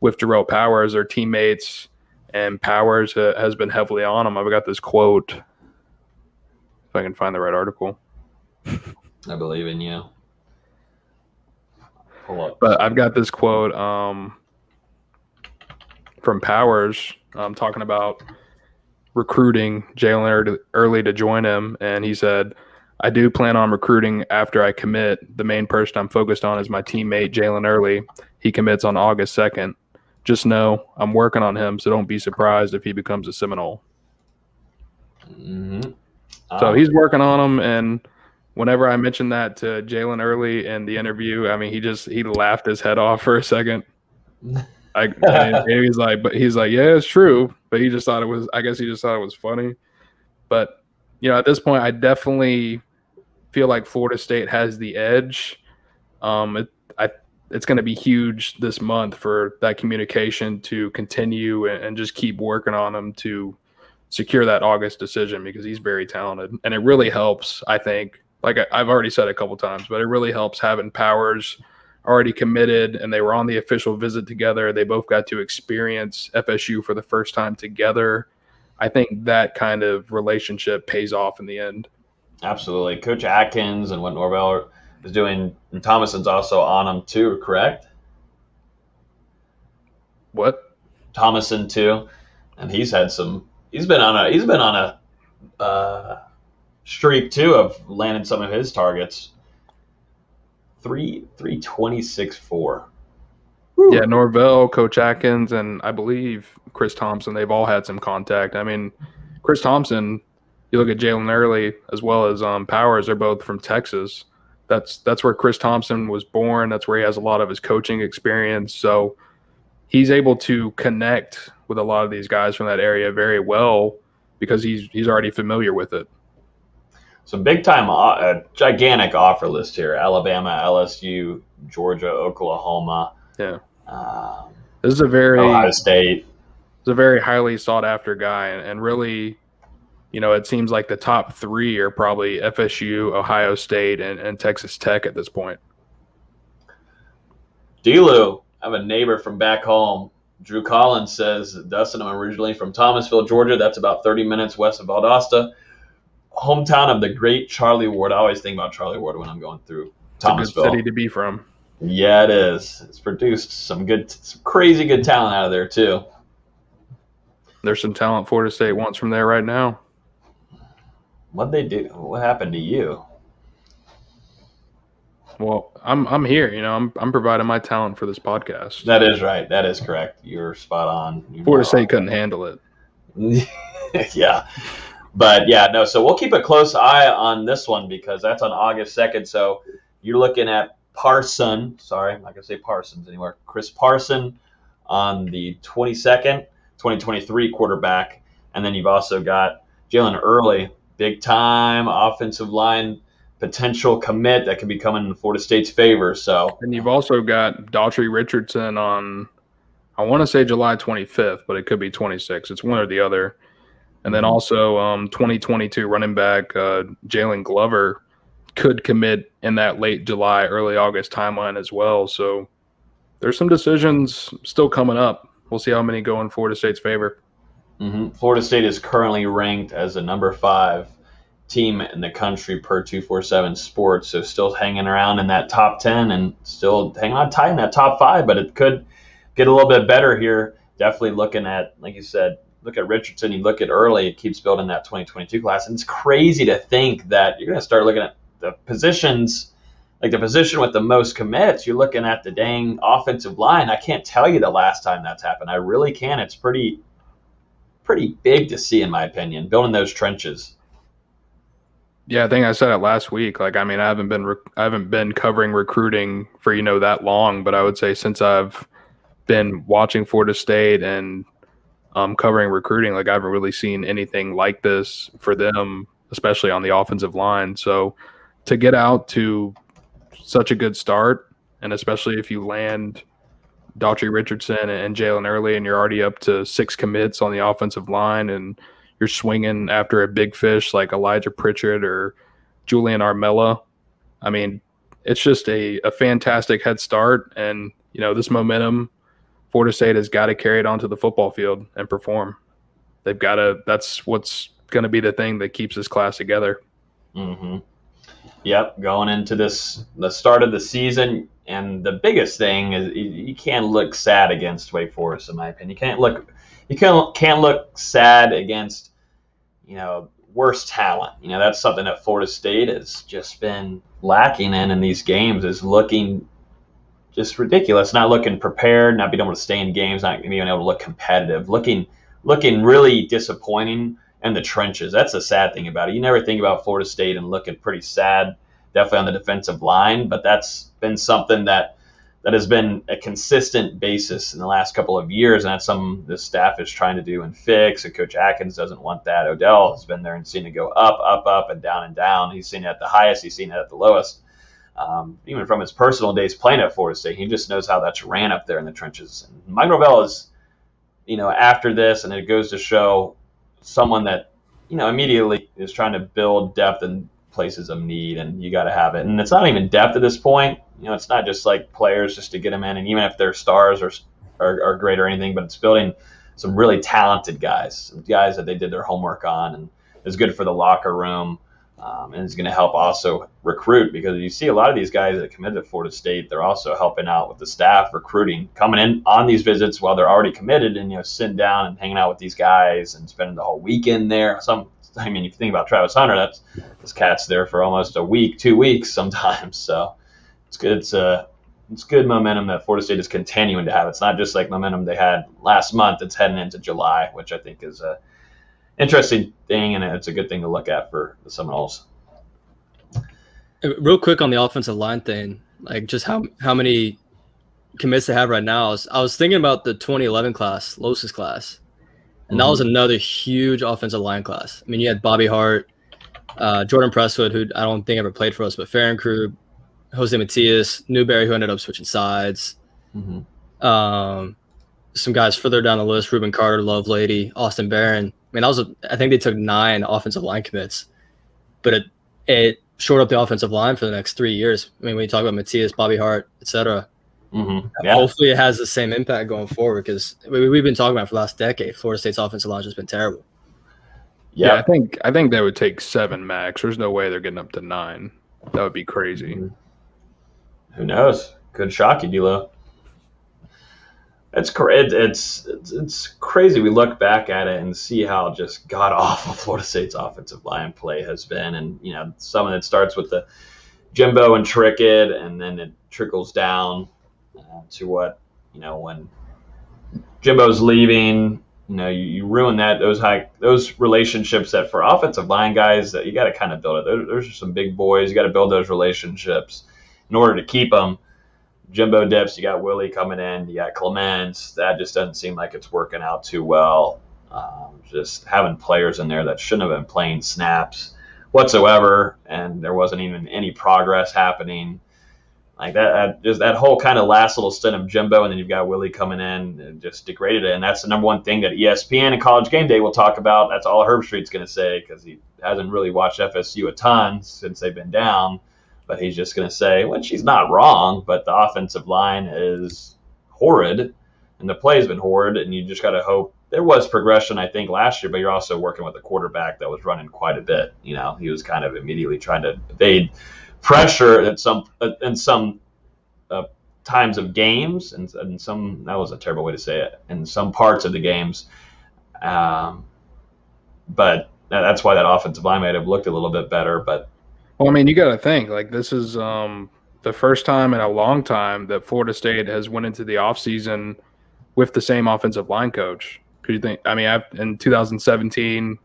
with Jarrell Powers, their teammates, and Powers has been heavily on him. I've got this quote, if I can find the right article. I believe in you. Pull up. But I've got this quote from Powers talking about recruiting Jalen Early to join him. And he said, I do plan on recruiting after I commit. The main person I'm focused on is my teammate, Jalen Early. He commits on August 2nd. Just know I'm working on him, so don't be surprised if he becomes a Seminole. Mm-hmm. So he's working on him, and whenever I mentioned that to Jalen Early in the interview, I mean, he laughed his head off for a second. He's like, yeah, it's true, but he just thought it was funny. But at this point, I definitely feel like Florida State has the edge. It's going to be huge this month for that communication to continue and just keep working on him to secure that August decision because he's very talented. And it really helps, I think, like I've already said a couple times, but it really helps having Powers already committed and they were on the official visit together. They both got to experience FSU for the first time together. I think that kind of relationship pays off in the end. Absolutely. Coach Atkins and what Norvell is doing, and Thomason's also on him too, correct? What? Thomason too, and he's been on a streak too of landing some of his targets. 326.4. Yeah, Norvell, Coach Atkins, and I believe Chris Thompson, they've all had some contact. I mean, Chris Thompson, you look at Jalen Early as well as Powers, they're both from Texas. That's where Chris Thompson was born. That's where he has a lot of his coaching experience. So he's able to connect with a lot of these guys from that area very well because he's already familiar with it. Some big-time, gigantic offer list here. Alabama, LSU, Georgia, Oklahoma. Yeah. This is Ohio State. It's a very highly sought-after guy, and really, it seems like the top three are probably FSU, Ohio State, and Texas Tech at this point. D-Lou, I have a neighbor from back home. Drew Collins says, Dustin, I'm originally from Thomasville, Georgia. That's about 30 minutes west of Valdosta. Hometown of the great Charlie Ward. I always think about Charlie Ward when I'm going through Thomasville. It's a good city to be from. Yeah, it is. It's produced some crazy good talent out of there, too. There's some talent Florida State wants from there right now. What'd they do? What happened to you? Well, I'm here. I'm providing my talent for this podcast. That is right. That is correct. You're spot on. Florida State couldn't handle it. Yeah. But, yeah, no. So we'll keep a close eye on this one because that's on August 2nd. So you're looking at Parson. Sorry, I'm not going to say Parsons anymore. Chris Parson on the 22nd, 2023 quarterback. And then you've also got Jalen Early, big-time offensive line potential commit that could be coming in Florida State's favor. So, and you've also got Daughtry Richardson on, I want to say July 25th, but it could be 26th. It's one or the other. And then also 2022 running back Jalen Glover could commit in that late July, early August timeline as well. So there's some decisions still coming up. We'll see how many go in Florida State's favor. Mm-hmm. Florida State is currently ranked as a number 5 team in the country per 247 Sports, so still hanging around in that top 10 and still hanging on tight in that top 5, but it could get a little bit better here. Definitely looking at, like you said, look at Richardson, you look at Early, it keeps building that 2022 class, and it's crazy to think that you're going to start looking at the positions, like the position with the most commits, you're looking at the dang offensive line. I can't tell you the last time that's happened. I really can. It's pretty big to see, in my opinion, building those trenches. Yeah, I think I said it last week. I haven't been covering recruiting for that long, but I would say since I've been watching Florida State and covering recruiting, I haven't really seen anything like this for them, especially on the offensive line. So to get out to such a good start, and especially if you land Daughtry Richardson and Jalen Early, and you're already up to 6 commits on the offensive line, and you're swinging after a big fish like Elijah Pritchett or Julian Armella. It's just a fantastic head start. And, this momentum, Florida State has got to carry it onto the football field and perform. That's what's going to be the thing that keeps this class together. Mm-hmm. Yep, going into the start of the season, and the biggest thing is you can't look sad against Wake Forest, in my opinion. You can't look sad against, worse talent. That's something that Florida State has just been lacking in these games, is looking just ridiculous, not looking prepared, not being able to stay in games, not being able to look competitive, looking really disappointing in the trenches. That's the sad thing about it. You never think about Florida State and looking pretty sad, definitely on the defensive line, but that's been something that has been a consistent basis in the last couple of years, and that's something the staff is trying to do and fix, and Coach Atkins doesn't want that. Odell has been there and seen it go up, up, up, and down and down. He's seen it at the highest. He's seen it at the lowest. Even from his personal days playing at Florida State, he just knows how that's ran up there in the trenches. And Mike Norvell is, after this, and it goes to show someone that, immediately is trying to build depth in places of need, and you got to have it. And it's not even depth at this point. It's not just like players just to get them in, and even if their stars are great or anything, but it's building some really talented guys, some guys that they did their homework on, and it's good for the locker room, and it's going to help also recruit, because you see a lot of these guys that committed to Florida State, they're also helping out with the staff recruiting, coming in on these visits while they're already committed, and sitting down and hanging out with these guys and spending the whole weekend there. If you think about Travis Hunter, this cat's there for almost a week, 2 weeks sometimes. So it's good. It's good momentum that Florida State is continuing to have. It's not just like momentum they had last month. It's heading into July, which I think is interesting thing, and it's a good thing to look at for the Seminoles. Real quick on the offensive line thing, like just how many commits they have right now. I was thinking about the 2011 class, Los's class, and that was another huge offensive line class. I mean, you had Bobby Hart, Jordan Presswood, who I don't think ever played for us, but Farrenkrug, Jose Matias, Newberry, who ended up switching sides. Some guys further down the list, Reuben Carter, Lovelady, Austin Barron. I mean, I think they took 9 offensive line commits, but it shored up the offensive line for the next 3 years. I mean, when you talk about Matias, Bobby Hart, etc. Hopefully it has the same impact going forward, because we've been talking about it for the last decade. Florida State's offensive line has just been terrible. Yeah, I think they would take 7 max. There's no way they're getting up to 9. That would be crazy. Who knows? Could shock you, D'Lo. It's crazy. We look back at it and see how just god awful Florida State's offensive line play has been, and some of it starts with the Jimbo and Trickett, and then it trickles down to what when Jimbo's leaving. You ruin those relationships that for offensive line guys that you got to kind of build it. Those are some big boys. You got to build those relationships in order to keep them. Jimbo dips, you got Willie coming in, you got Clements. That just doesn't seem like it's working out too well. Just having players in there that shouldn't have been playing snaps whatsoever, and there wasn't even any progress happening. Like that whole kind of last little stint of Jimbo, and then you've got Willie coming in and just degraded it. And that's the number one thing that ESPN and College Game Day will talk about. That's all Herbstreit's going to say, because he hasn't really watched FSU a ton since they've been down. But he's just going to say, well, she's not wrong, but the offensive line is horrid, and the play's been horrid, and you just got to hope. There was progression, I think, last year, but you're also working with a quarterback that was running quite a bit. He was kind of immediately trying to evade pressure in some times of games, and some, that was a terrible way to say it, in some parts of the games. But that's why that offensive line might have looked a little bit better, but. Well, I mean, you got to think, like, this is the first time in a long time that Florida State has went into the offseason with the same offensive line coach. Could you think? I mean, in 2017,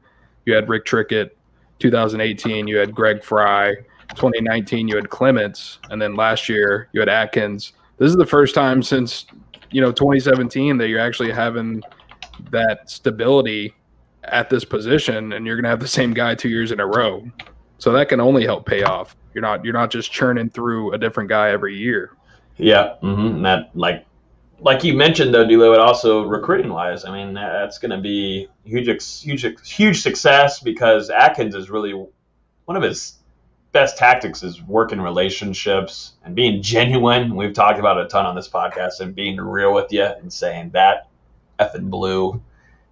you had Rick Trickett. 2018, you had Greg Fry. 2019, you had Clements. And then last year, you had Atkins. This is the first time since, 2017 that you're actually having that stability at this position, and you're going to have the same guy 2 years in a row. So that can only help pay off. You're not just churning through a different guy every year. Yeah, and that like you mentioned though, D'Lo, it also recruiting wise, I mean that's going to be huge success, because Atkins is really one of his best tactics is working relationships and being genuine. We've talked about it a ton on this podcast, and being real with you and saying that effing blue,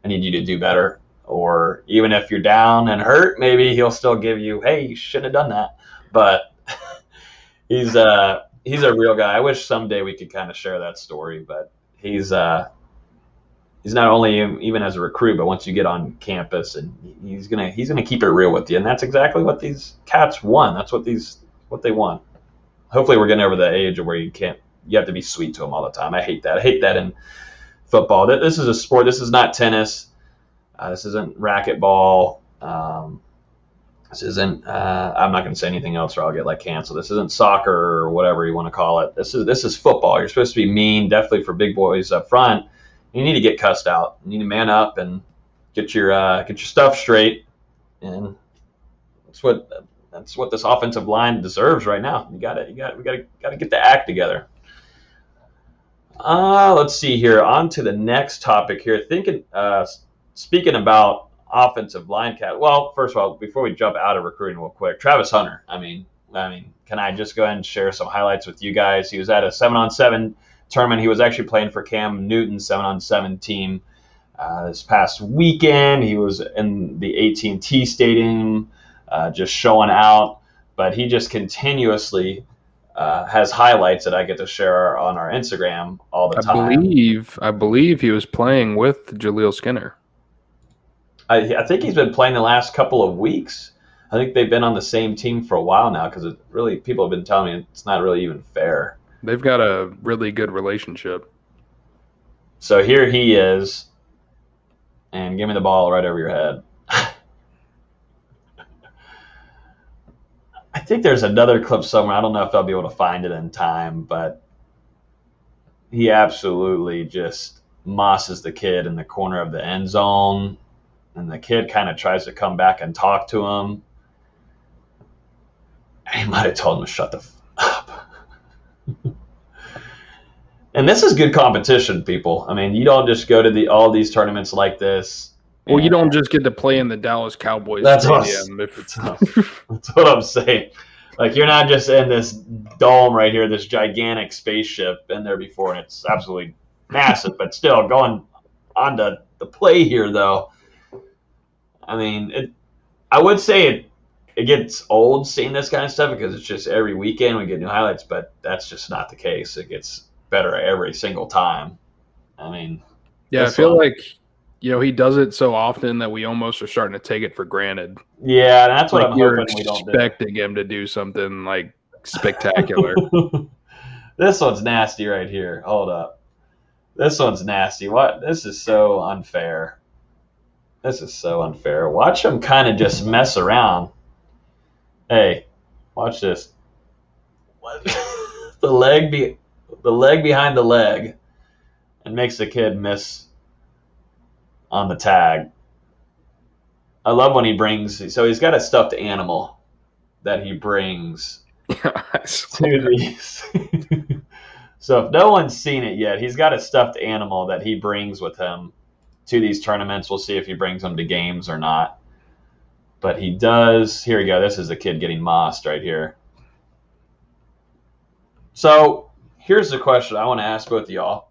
I need you to do better. Or even if you're down and hurt, maybe he'll still give you, hey, you shouldn't have done that. But he's a real guy. I wish someday we could kind of share that story. But he's not only even as a recruit, but once you get on campus, and he's gonna keep it real with you. And that's exactly what these cats want. That's what they want. Hopefully, we're getting over the age where you have to be sweet to them all the time. I hate that. I hate that in football. This is a sport. This is not tennis. This isn't racquetball. This isn't. I'm not going to say anything else, or I'll get canceled. This isn't soccer or whatever you want to call it. This is football. You're supposed to be mean, definitely for big boys up front. You need to get cussed out. You need to man up and get your stuff straight. And that's what this offensive line deserves right now. We got to get the act together. Let's see here. On to the next topic here. Speaking about offensive line cat. Well, first of all, before we jump out of recruiting real quick, Travis Hunter. I mean, can I just go ahead and share some highlights with you guys? He was at a 7-on-7 tournament. He was actually playing for Cam Newton's 7-on-7 team this past weekend. He was in the AT&T Stadium, just showing out. But he just continuously has highlights that I get to share on our Instagram all the time. I believe he was playing with Jaleel Skinner. I think he's been playing the last couple of weeks. I think they've been on the same team for a while now, because people have been telling me it's not really even fair. They've got a really good relationship. So here he is, and give me the ball right over your head. think there's another clip somewhere. I don't know if I'll be able to find it in time, but he absolutely just mosses the kid in the corner of the end zone, and the kid kind of tries to come back and talk to him. He might have told him to shut the f up. And this is good competition, people. I mean, you don't just go to all these tournaments like this. Well, you don't just get to play in the Dallas Cowboys stadium. That's what I'm saying. Like, you're not just in this dome right here, this gigantic spaceship, been there before, and it's absolutely massive. But still, going on to the play here, though, I mean, I would say it gets old seeing this kind of stuff because it's just every weekend we get new highlights, but that's just not the case. It gets better every single time. I mean, yeah, I feel like, he does it so often that we almost are starting to take it for granted. Yeah, that's what I'm hoping we don't do. Expecting him to do something like spectacular. This one's nasty right here. Hold up. This one's nasty. What? This is so unfair. This is so unfair. Watch him kind of just mess around. Hey, watch this. What? the leg behind the leg, and makes the kid miss on the tag. I love when he brings. So he's got a stuffed animal that he brings to these. So if no one's seen it yet, he's got a stuffed animal that he brings with him to these tournaments. We'll see if he brings them to games or not. But he does. Here we go. This is a kid getting mossed right here. So here's the question I want to ask both of y'all,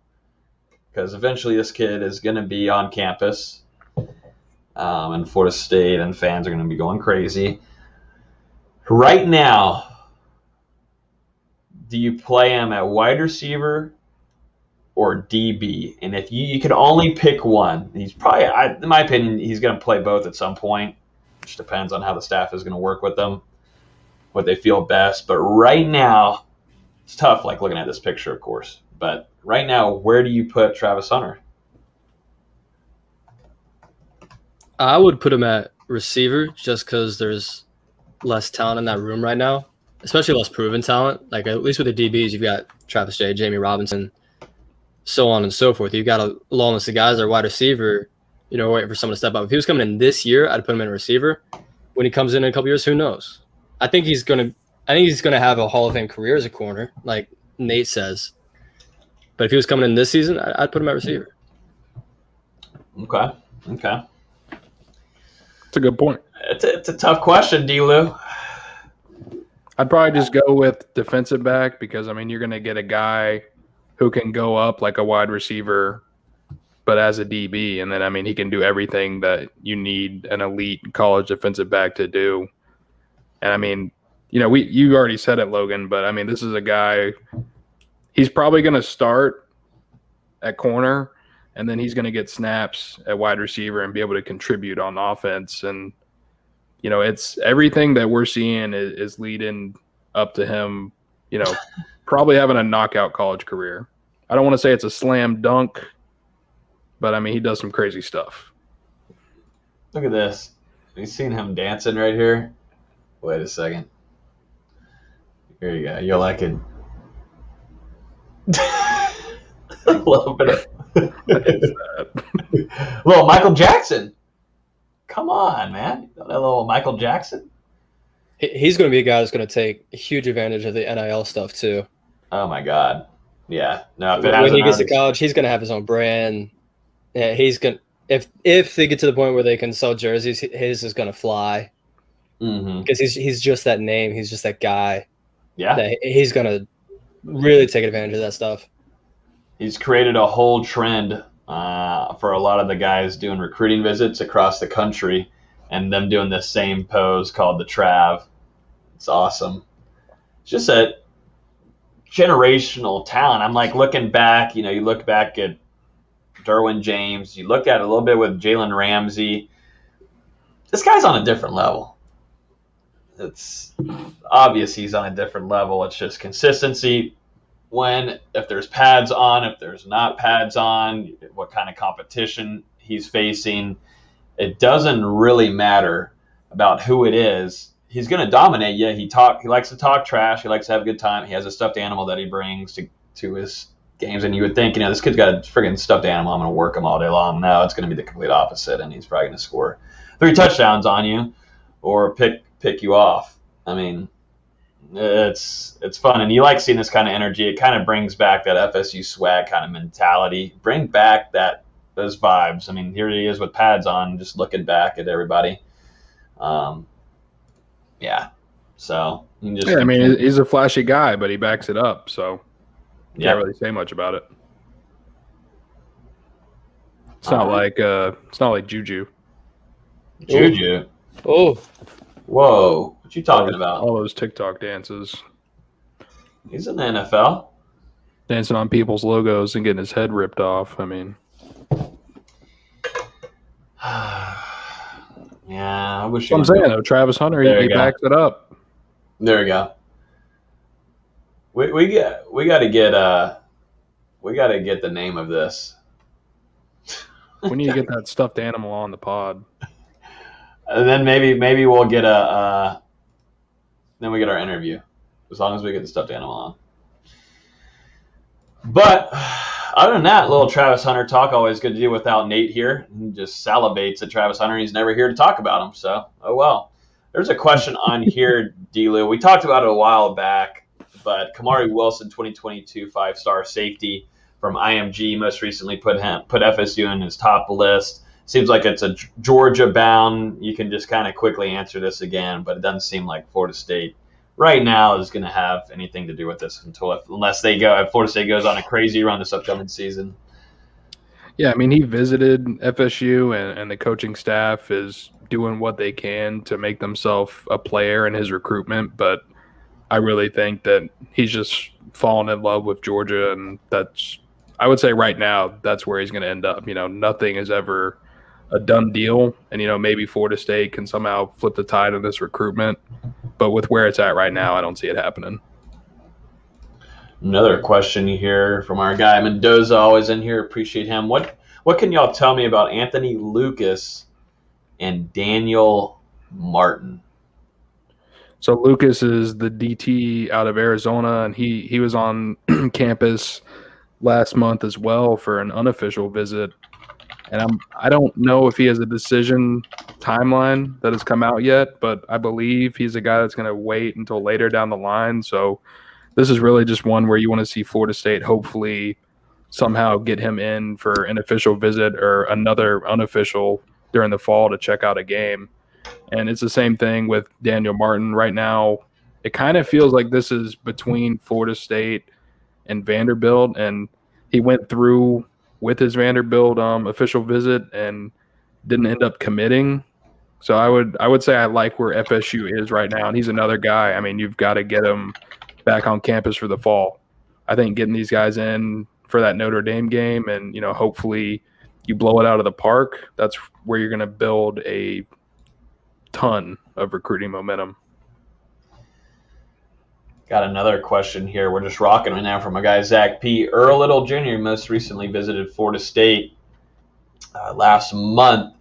because eventually this kid is going to be on campus in Florida State, and fans are going to be going crazy. Right now, do you play him at wide receiver or DB? And if you could only pick one, he's probably, in my opinion, he's going to play both at some point. Which depends on how the staff is going to work with them, what they feel best. But right now, it's tough, like looking at this picture, of course. But right now, where do you put Travis Hunter? I would put him at receiver just because there's less talent in that room right now, especially less proven talent. Like, at least with the DBs, you've got Travis J, Jamie Robinson, so on and so forth. You've got a long list of guys that are wide receiver, waiting for someone to step up. If he was coming in this year, I'd put him in a receiver. When he comes in a couple years, who knows? I think he's gonna have a Hall of Fame career as a corner, like Nate says. But if he was coming in this season, I'd put him at receiver. Okay. That's a good point. It's a tough question, D-Lou. I'd probably just go with defensive back because, I mean, you're going to get a guy who can go up like a wide receiver but as a DB. And then, I mean, he can do everything that you need an elite college defensive back to do. And, I mean, you already said it, Logan, but, I mean, this is a guy – he's probably going to start at corner, and then he's going to get snaps at wide receiver and be able to contribute on offense. And, it's everything that we're seeing is leading up to him, probably having a knockout college career. I don't want to say it's a slam dunk, but, I mean, he does some crazy stuff. Look at this. Have you seen him dancing right here? Wait a second. Here you go. You'll like it. A little bit of little Michael Jackson. Come on, man. A little Michael Jackson. He's going to be a guy that's going to take huge advantage of the NIL stuff too. Oh my God. Yeah. No. When he gets to college, he's going to have his own brand. Yeah, he's going. If they get to the point where they can sell jerseys, his is going to fly. Because he's just that name. He's just that guy. Yeah. That he's going to really take advantage of that stuff. He's created a whole trend for a lot of the guys doing recruiting visits across the country and them doing this same pose called the Trav. It's awesome. It's just a generational talent. I'm like looking back, you look back at Derwin James, you look at it a little bit with Jalen Ramsey. This guy's on a different level. It's obvious he's on a different level. It's just consistency. If there's pads on, if there's not pads on, what kind of competition he's facing. It doesn't really matter about who it is. he's going to dominate you. He likes to talk trash. He likes to have a good time. He has a stuffed animal that he brings to his games, and you would think, this kid's got a friggin' stuffed animal. I'm going to work him all day long. No, it's going to be the complete opposite, and he's probably going to score 3 touchdowns on you or pick you off. I mean, it's fun, and you like seeing this kind of energy. It kind of brings back that FSU swag kind of mentality. Bring back those vibes. I mean, here he is with pads on, just looking back at everybody. Yeah. So I mean, he's a flashy guy, but he backs it up, so can't really say much about it. It's not like Juju. Juju. Oh. Whoa. What you talking about? All those TikTok dances. He's in the NFL. Dancing on people's logos and getting his head ripped off. I mean. Yeah, I wish. I'm saying though, Travis Hunter, he backs it up. There we go. We got to get the name of this. We need to get that stuffed animal on the pod. And then maybe we'll get then we get our interview, as long as we get the stuffed animal on. But other than that, little Travis Hunter talk, always good to do without Nate here. He just salivates at Travis Hunter. He's never here to talk about him, so oh well. There's a question on here, D-Lou. We talked about it a while back, but Kamari Wilson, 2022 5-star safety from IMG, most recently put FSU in his top list. Seems like it's a Georgia bound. You can just kind of quickly answer this again, but it doesn't seem like Florida State right now is going to have anything to do with this unless Florida State goes on a crazy run this upcoming season. Yeah, I mean, he visited FSU, and the coaching staff is doing what they can to make themselves a player in his recruitment, but I really think that he's just fallen in love with Georgia, and I would say right now that's where he's going to end up. Nothing is ever a done deal, and maybe Florida State can somehow flip the tide of this recruitment, but with where it's at right now, I don't see it happening. Another question here from our guy Mendoza, always in here. Appreciate him. What can y'all tell me about Anthony Lucas and Daniel Martin? So Lucas is the DT out of Arizona, and he was on campus last month as well for an unofficial visit. And I don't know if he has a decision timeline that has come out yet, but I believe he's a guy that's going to wait until later down the line. So this is really just one where you want to see Florida State hopefully somehow get him in for an official visit or another unofficial during the fall to check out a game. And it's the same thing with Daniel Martin right now. It kind of feels like this is between Florida State and Vanderbilt, and he went through with his Vanderbilt official visit and didn't end up committing. So I would say I like where FSU is right now, and he's another guy. I mean, you've got to get him back on campus for the fall. I think getting these guys in for that Notre Dame game and, hopefully you blow it out of the park, that's where you're going to build a ton of recruiting momentum. Got another question here. We're just rocking right now from a guy, Zach P. Earl Little Jr. most recently visited Florida State last month.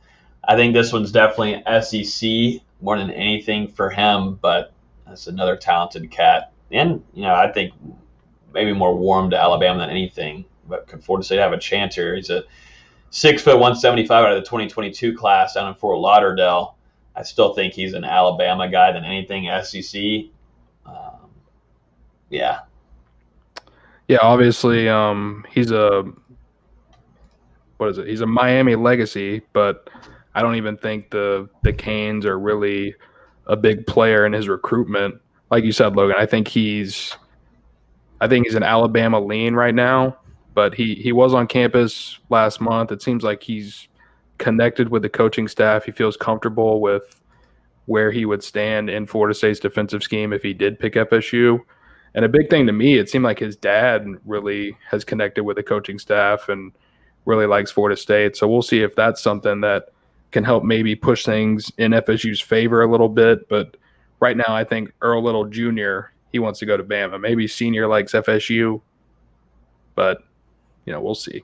I think this one's definitely SEC more than anything for him, but that's another talented cat. And, I think maybe more warm to Alabama than anything. But could Florida State have a chance here? He's a 6', 175 out of the 2022 class down in Fort Lauderdale. I still think he's an Alabama guy than anything SEC. Yeah. Yeah, obviously, he's a Miami legacy, but I don't even think the Canes are really a big player in his recruitment. Like you said, Logan, I think he's an Alabama lean right now, but he was on campus last month. It seems like he's connected with the coaching staff. He feels comfortable with where he would stand in Florida State's defensive scheme if he did pick FSU. And a big thing to me, it seemed like his dad really has connected with the coaching staff and really likes Florida State. So we'll see if that's something that can help maybe push things in FSU's favor a little bit. But right now, I think Earl Little Jr., he wants to go to Bama. Maybe Senior likes FSU, but, we'll see.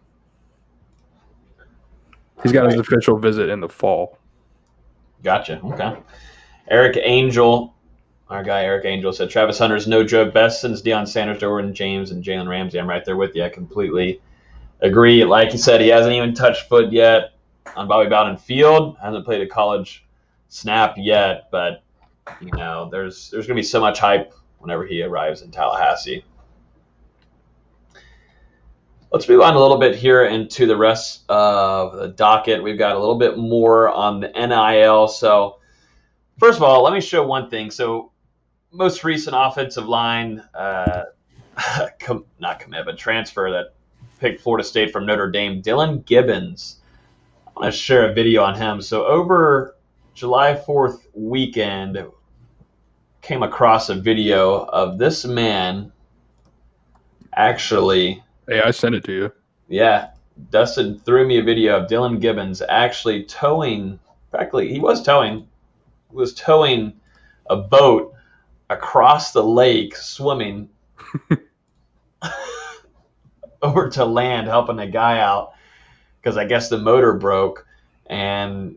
He's got his official visit in the fall. Gotcha. Okay. Eric Angel Our guy Eric Angel said Travis Hunter's no joke, best since Deion Sanders, Derwin James, and Jalen Ramsey. I'm right there with you. I completely agree. Like you said, he hasn't even touched foot yet on Bobby Bowden Field. Hasn't played a college snap yet, but there's going to be so much hype whenever he arrives in Tallahassee. Let's move on a little bit here into the rest of the docket. We've got a little bit more on the NIL. So first of all, let me show one thing. So most recent offensive line, not commit, but transfer that picked Florida State from Notre Dame, Dylan Gibbons. I want to share a video on him. So over July 4th weekend, came across a video of this man actually. Hey, I sent it to you. Yeah, Dustin threw me a video of Dylan Gibbons actually towing. Practically, he was towing a boat across the lake, swimming over to land, helping a guy out because I guess the motor broke. And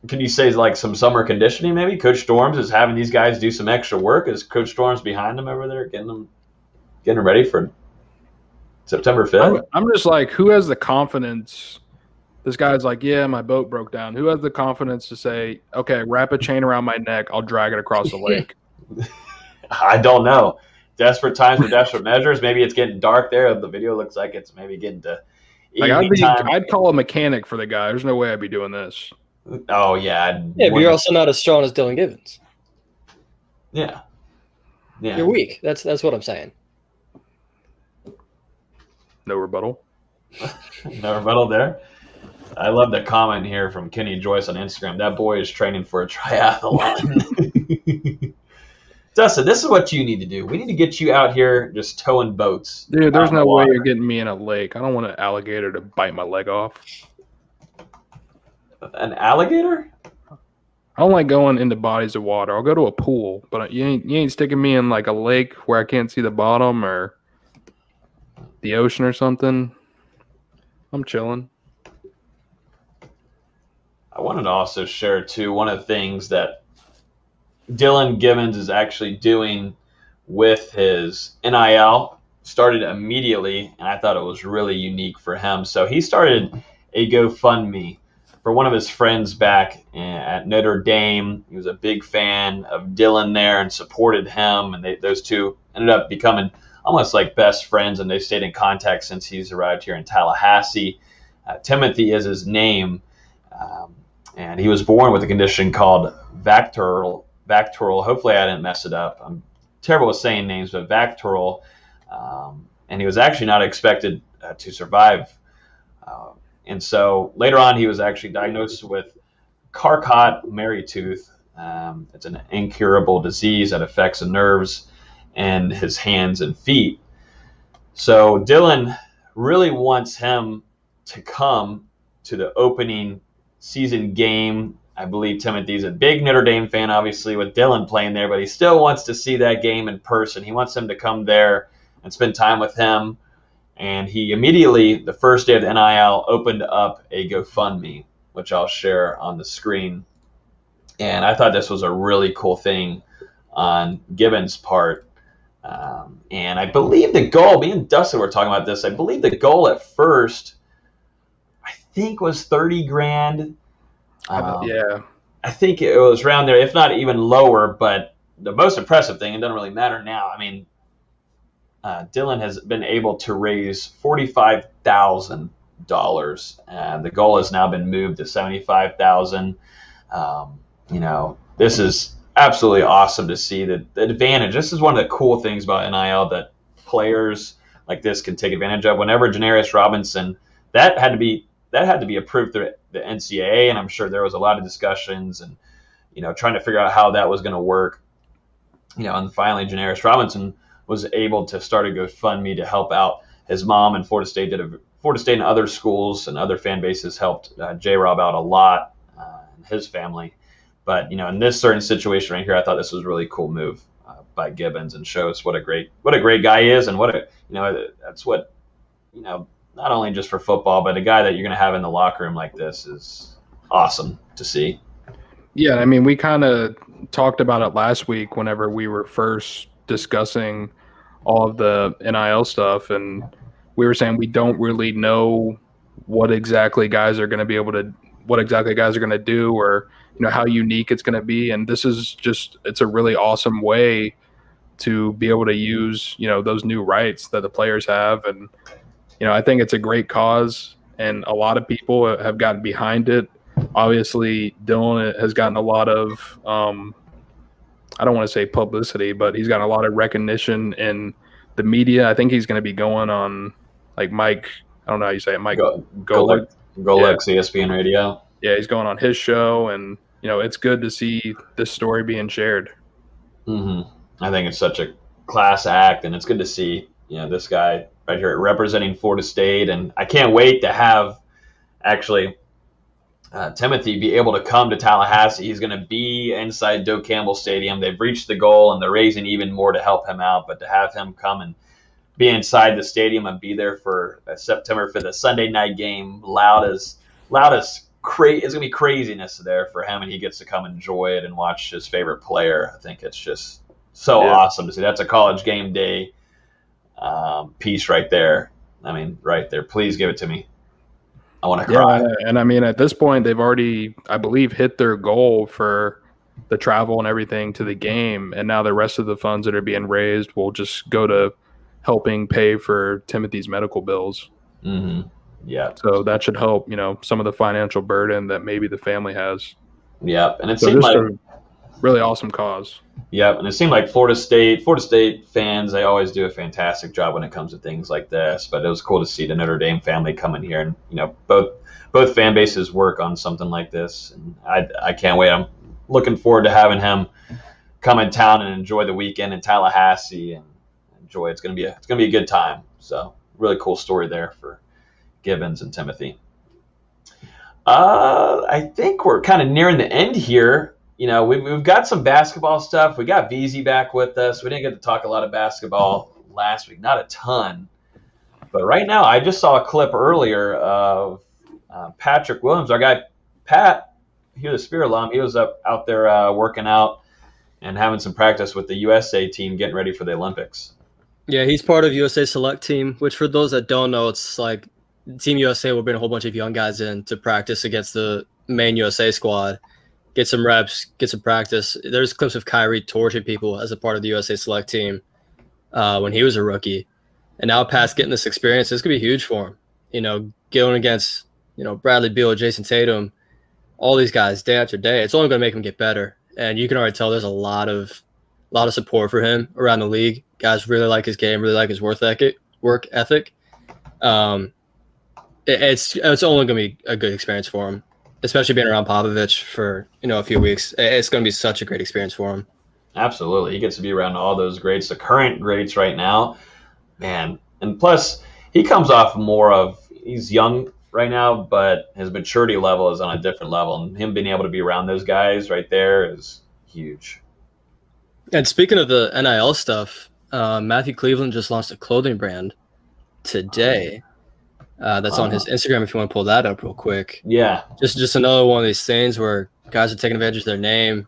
can you say like some summer conditioning maybe? Coach Storms is having these guys do some extra work. Is Coach Storms behind them over there getting them ready for September 5th? I'm just like, who has the confidence? This guy's like, yeah, my boat broke down. Who has the confidence to say, okay, wrap a chain around my neck, I'll drag it across the lake? I don't know. Desperate times for desperate measures. Maybe it's getting dark there. The video looks like it's maybe getting to evening time. I'd call a mechanic for the guy. There's no way I'd be doing this. Oh, yeah. Yeah, but you're also not as strong as Dylan Gibbons. Yeah. You're weak. That's what I'm saying. No rebuttal. No rebuttal there. I love the comment here from Kenny Joyce on Instagram. That boy is training for a triathlon. Dustin, this is what you need to do. We need to get you out here just towing boats. Dude, there's no way you're getting me in a lake. I don't want an alligator to bite my leg off. An alligator? I don't like going into bodies of water. I'll go to a pool, but you ain't sticking me in like a lake where I can't see the bottom or the ocean or something. I'm chilling. I wanted to also share, too, one of the things that Dylan Gibbons is actually doing with his NIL started immediately, and I thought it was really unique for him. So he started a GoFundMe for one of his friends back at Notre Dame. He was a big fan of Dylan there and supported him, and those two ended up becoming almost like best friends, and they've stayed in contact since he's arrived here in Tallahassee. Timothy is his name. And he was born with a condition called Vactural. Hopefully I didn't mess it up. I'm terrible with saying names, but Vactural. And he was actually not expected to survive. And so later on, he was actually diagnosed with Charcot-Marie-Tooth. It's an incurable disease that affects the nerves in his hands and feet. So Dylan really wants him to come to the opening season game. I believe Timothy's a big Notre Dame fan, obviously, with Dylan playing there, but he still wants to see that game in person. He wants him to come there and spend time with him. And he immediately, the first day of the NIL, opened up a GoFundMe, which I'll share on the screen. And I thought this was a really cool thing on Gibbons' part. And I believe the goal, me and Dustin were talking about this, I believe the goal at first, I think was 30 grand. Yeah. I think it was around there, if not even lower. But the most impressive thing, it doesn't really matter now. I mean, Dylan has been able to raise $45,000. The goal has now been moved to $75,000. This is absolutely awesome to see the advantage. This is one of the cool things about NIL that players like this can take advantage of. Whenever Janarius Robinson, that had to be approved through the NCAA, and I'm sure there was a lot of discussions and trying to figure out how that was going to work. And finally, Janarius Robinson was able to start a GoFundMe to help out his mom, and Florida State and other schools and other fan bases helped J-Rob out a lot, and his family. But in this certain situation right here, I thought this was a really cool move by Gibbons, and shows what a great guy he is, and that's what not only just for football, but a guy that you're going to have in the locker room like this is awesome to see. Yeah, I mean, we kind of talked about it last week whenever we were first discussing all of the NIL stuff, and we were saying we don't really know what exactly guys are going to be able to, what exactly guys are going to do, or how unique it's going to be. And this is just, it's a really awesome way to be able to use those new rights that the players have, and I think it's a great cause, and a lot of people have gotten behind it. Obviously, Dylan has gotten a lot of I don't want to say publicity, but he's gotten a lot of recognition in the media. I think he's going to be going on like Mike. I don't know how you say it, Mike Golick. Golik's ESPN Radio. Yeah, he's going on his show, and it's good to see this story being shared. Mm-hmm. I think it's such a class act, and it's good to see this guy right here representing Florida State, and I can't wait to have actually Timothy be able to come to Tallahassee. He's going to be inside Doak Campbell Stadium. They've reached the goal, and they're raising even more to help him out. But to have him come and be inside the stadium and be there for September for the Sunday night game, loud as it's going to be craziness there for him, and he gets to come enjoy it and watch his favorite player. I think it's just so awesome to see. That's a college game day piece right there. I mean, right there. Please give it to me. I want to cry. Yeah, and I mean, at this point, they've already, I believe, hit their goal for the travel and everything to the game, and now the rest of the funds that are being raised will just go to helping pay for Timothy's medical bills. Mm-hmm. Yeah. So that should help, some of the financial burden that maybe the family has. Yeah, and it seemed like a really awesome cause. Yeah, and it seemed like Florida State fans, they always do a fantastic job when it comes to things like this. But it was cool to see the Notre Dame family come in here, and both fan bases work on something like this. And I can't wait. I'm looking forward to having him come in town and enjoy the weekend in Tallahassee and enjoy. It's gonna be a good time. So really cool story there for Gibbons and Timothy. I think we're kind of nearing the end here. We've got some basketball stuff. We got VZ back with us. We didn't get to talk a lot of basketball last week, not a ton. But right now, I just saw a clip earlier of Patrick Williams, our guy Pat, he was a Spear alum. He was out there working out and having some practice with the USA team, getting ready for the Olympics. Yeah, he's part of USA Select Team, which for those that don't know, it's like Team USA will bring a whole bunch of young guys in to practice against the main USA squad. Get some reps, get some practice. There's clips of Kyrie torching people as a part of the USA Select Team when he was a rookie. And now Pat's getting this experience. It's going to be huge for him. Going against, Bradley Beal, Jason Tatum, all these guys day after day. It's only going to make him get better. And you can already tell there's a lot of support for him around the league. Guys really like his game, really like his work ethic. It's only going to be a good experience for him. Especially being around Popovich for a few weeks, it's going to be such a great experience for him. Absolutely, he gets to be around all those greats, the current greats right now, man. And plus, he comes off he's young right now, but his maturity level is on a different level, and him being able to be around those guys right there is huge. And speaking of the NIL stuff, Matthew Cleveland just launched a clothing brand today. That's on his Instagram if you want to pull that up real quick. Yeah. Just another one of these things where guys are taking advantage of their name,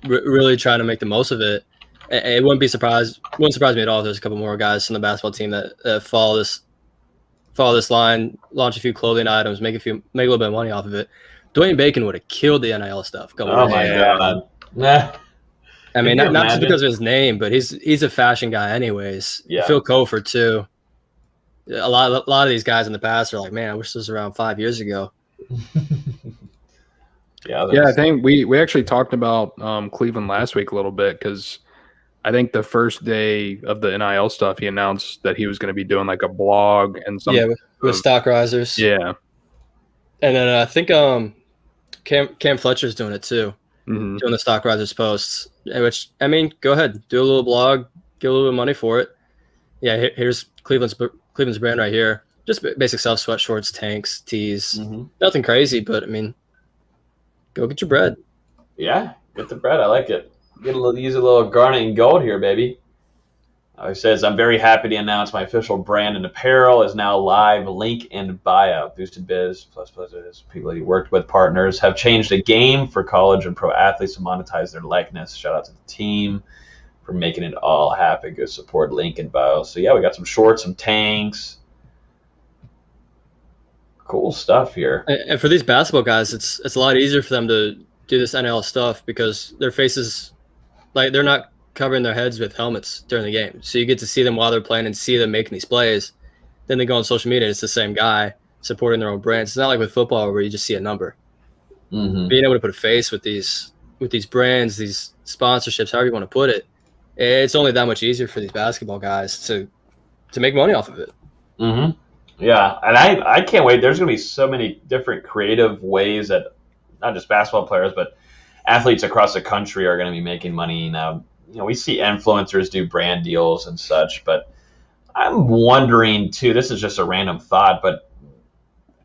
really trying to make the most of it. It wouldn't surprise me at all if there's a couple more guys on the basketball team that follow this line, launch a few clothing items, make a little bit of money off of it. Dwayne Bacon would have killed the NIL stuff. Oh my God. Nah. I mean, not just because of his name, but he's a fashion guy anyways. Yeah. Phil Kofor too. A lot of these guys in the past are like, man, I wish this was around 5 years ago. Yeah, I think we actually talked about Cleveland last week a little bit because I think the first day of the NIL stuff, he announced that he was going to be doing like a blog and something. Yeah, with stock risers. Yeah. And then I think Cam Fletcher's doing it too, doing the stock risers posts, which, I mean, go ahead, do a little blog, get a little bit of money for it. Yeah, here's Cleveland's brand right here. Just basic stuff, sweatshorts, tanks, tees. Nothing crazy, but I mean, go get your bread. Yeah, get the bread. I like it. Use a little garnet and gold here, baby. It says, I'm very happy to announce my official brand and apparel is now live. Link in bio. Boosted Biz, plus people he worked with, partners, have changed the game for college and pro athletes to monetize their likeness. Shout out to the team for making it all happen. Go support, link in bio. So, yeah, we got some shorts, some tanks. Cool stuff here. And for these basketball guys, it's a lot easier for them to do this NIL stuff because their faces, like, they're not covering their heads with helmets during the game. So you get to see them while they're playing and see them making these plays. Then they go on social media and it's the same guy supporting their own brands. It's not like with football where you just see a number. Mm-hmm. Being able to put a face with these brands, these sponsorships, however you want to put it, it's only that much easier for these basketball guys to make money off of it. Mm-hmm. Yeah, and I can't wait. There's going to be so many different creative ways that not just basketball players, but athletes across the country are going to be making money now. You know, we see influencers do brand deals and such, but I'm wondering too, this is just a random thought, but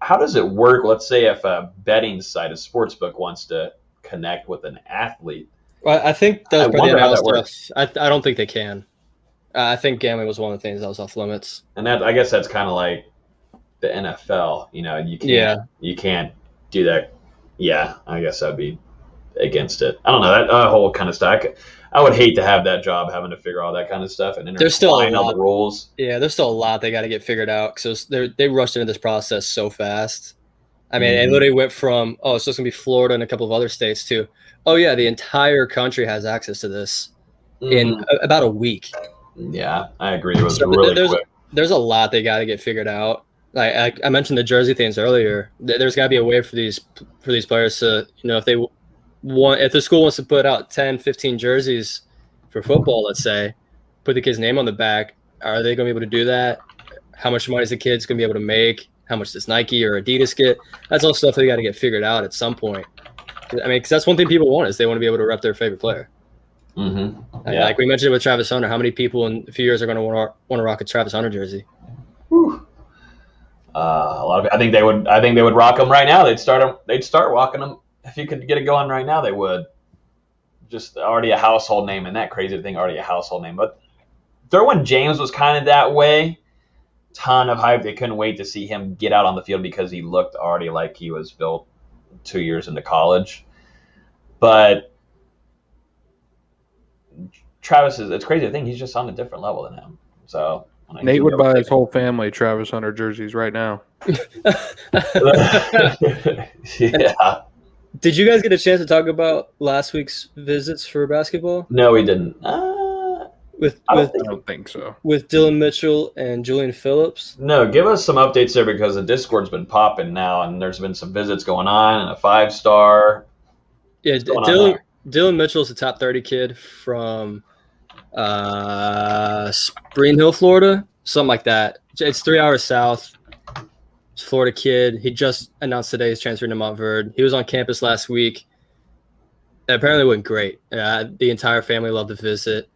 how does it work? Let's say if a betting site, a sportsbook, wants to connect with an athlete. Well, I think that's I wonder how that works. I don't think they can. I think gambling was one of the things that was off limits. And that, I guess that's kind of like the NFL, you know, you can't do that. Yeah, I guess I'd be against it. I don't know, that whole kind of stuff. I would hate to have that job, having to figure all that kind of stuff and there's still all the rules. Yeah, there's still a lot they got to get figured out because they rushed into this process so fast. I mean, it literally went from, it's just going to be Florida and a couple of other states to, the entire country has access to this in about a week. Yeah, I agree. It was really quick. There's a lot they got to get figured out. Like I mentioned the jersey things earlier. There's got to be a way for these players to, if the school wants to put out 10, 15 jerseys for football, let's say, put the kid's name on the back, are they going to be able to do that? How much money is the kid's going to be able to make? How much does Nike or Adidas get? That's all stuff they got to get figured out at some point. I mean, because that's one thing people want is they want to be able to rep their favorite player. Mm-hmm. Yeah. Like we mentioned with Travis Hunter, how many people in a few years are going to want to rock a Travis Hunter jersey? Whew. A lot of. I think they would rock them right now. They'd start rocking them if you could get it going right now. They would. Just already a household name, and that crazy thing already a household name. But Derwin James was kind of that way. Ton of hype. They couldn't wait to see him get out on the field because he looked already like he was built 2 years into college. But Travis it's crazy to think he's just on a different level than him. So Nate would buy his whole family Travis Hunter jerseys right now. Yeah. Did you guys get a chance to talk about last week's visits for basketball? No, we didn't. I don't think so. With Dylan Mitchell and Julian Phillips? No, give us some updates there because the Discord's been popping now, and there's been some visits going on and a 5-star. Yeah, Dylan Mitchell's a top 30 kid from Spring Hill, Florida, something like that. It's 3 hours south. Florida kid. He just announced today he's transferring to Montverde. He was on campus last week. It apparently went great. The entire family loved the visit.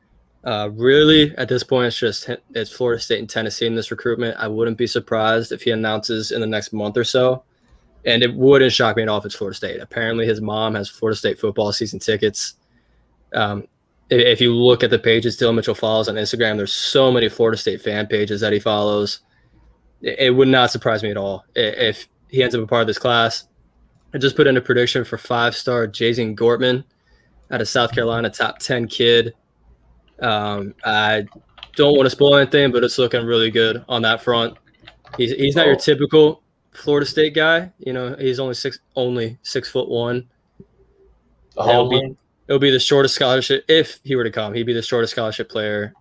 Really, at this point, it's Florida State and Tennessee in this recruitment. I wouldn't be surprised if he announces in the next month or so. And it wouldn't shock me at all if it's Florida State. Apparently, his mom has Florida State football season tickets. If you look at the pages Dylan Mitchell follows on Instagram, there's so many Florida State fan pages that he follows. It would not surprise me at all if he ends up a part of this class. I just put in a prediction for 5-star Jason Gortman out of South Carolina, top 10 kid. I don't want to spoil anything, but it's looking really good on that front. He's not your typical Florida State guy. He's only 6'1". It'll be the shortest scholarship if he were to come. He'd be the shortest scholarship player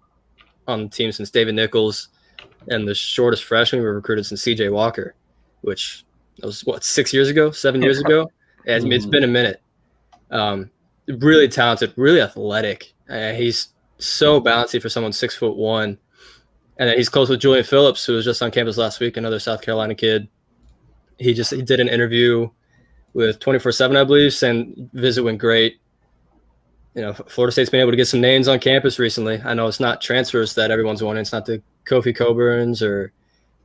on the team since David Nichols. And the shortest freshman we recruited since C.J. Walker, which was, 7 years ago? It's been a minute. Really talented, really athletic. He's so bouncy for someone 6'1". And then he's close with Julian Phillips, who was just on campus last week, another South Carolina kid. He did an interview with 24/7, I believe, saying visit went great. Florida State's been able to get some names on campus recently. I know it's not transfers that everyone's wanting. It's not the Kofi Coburns or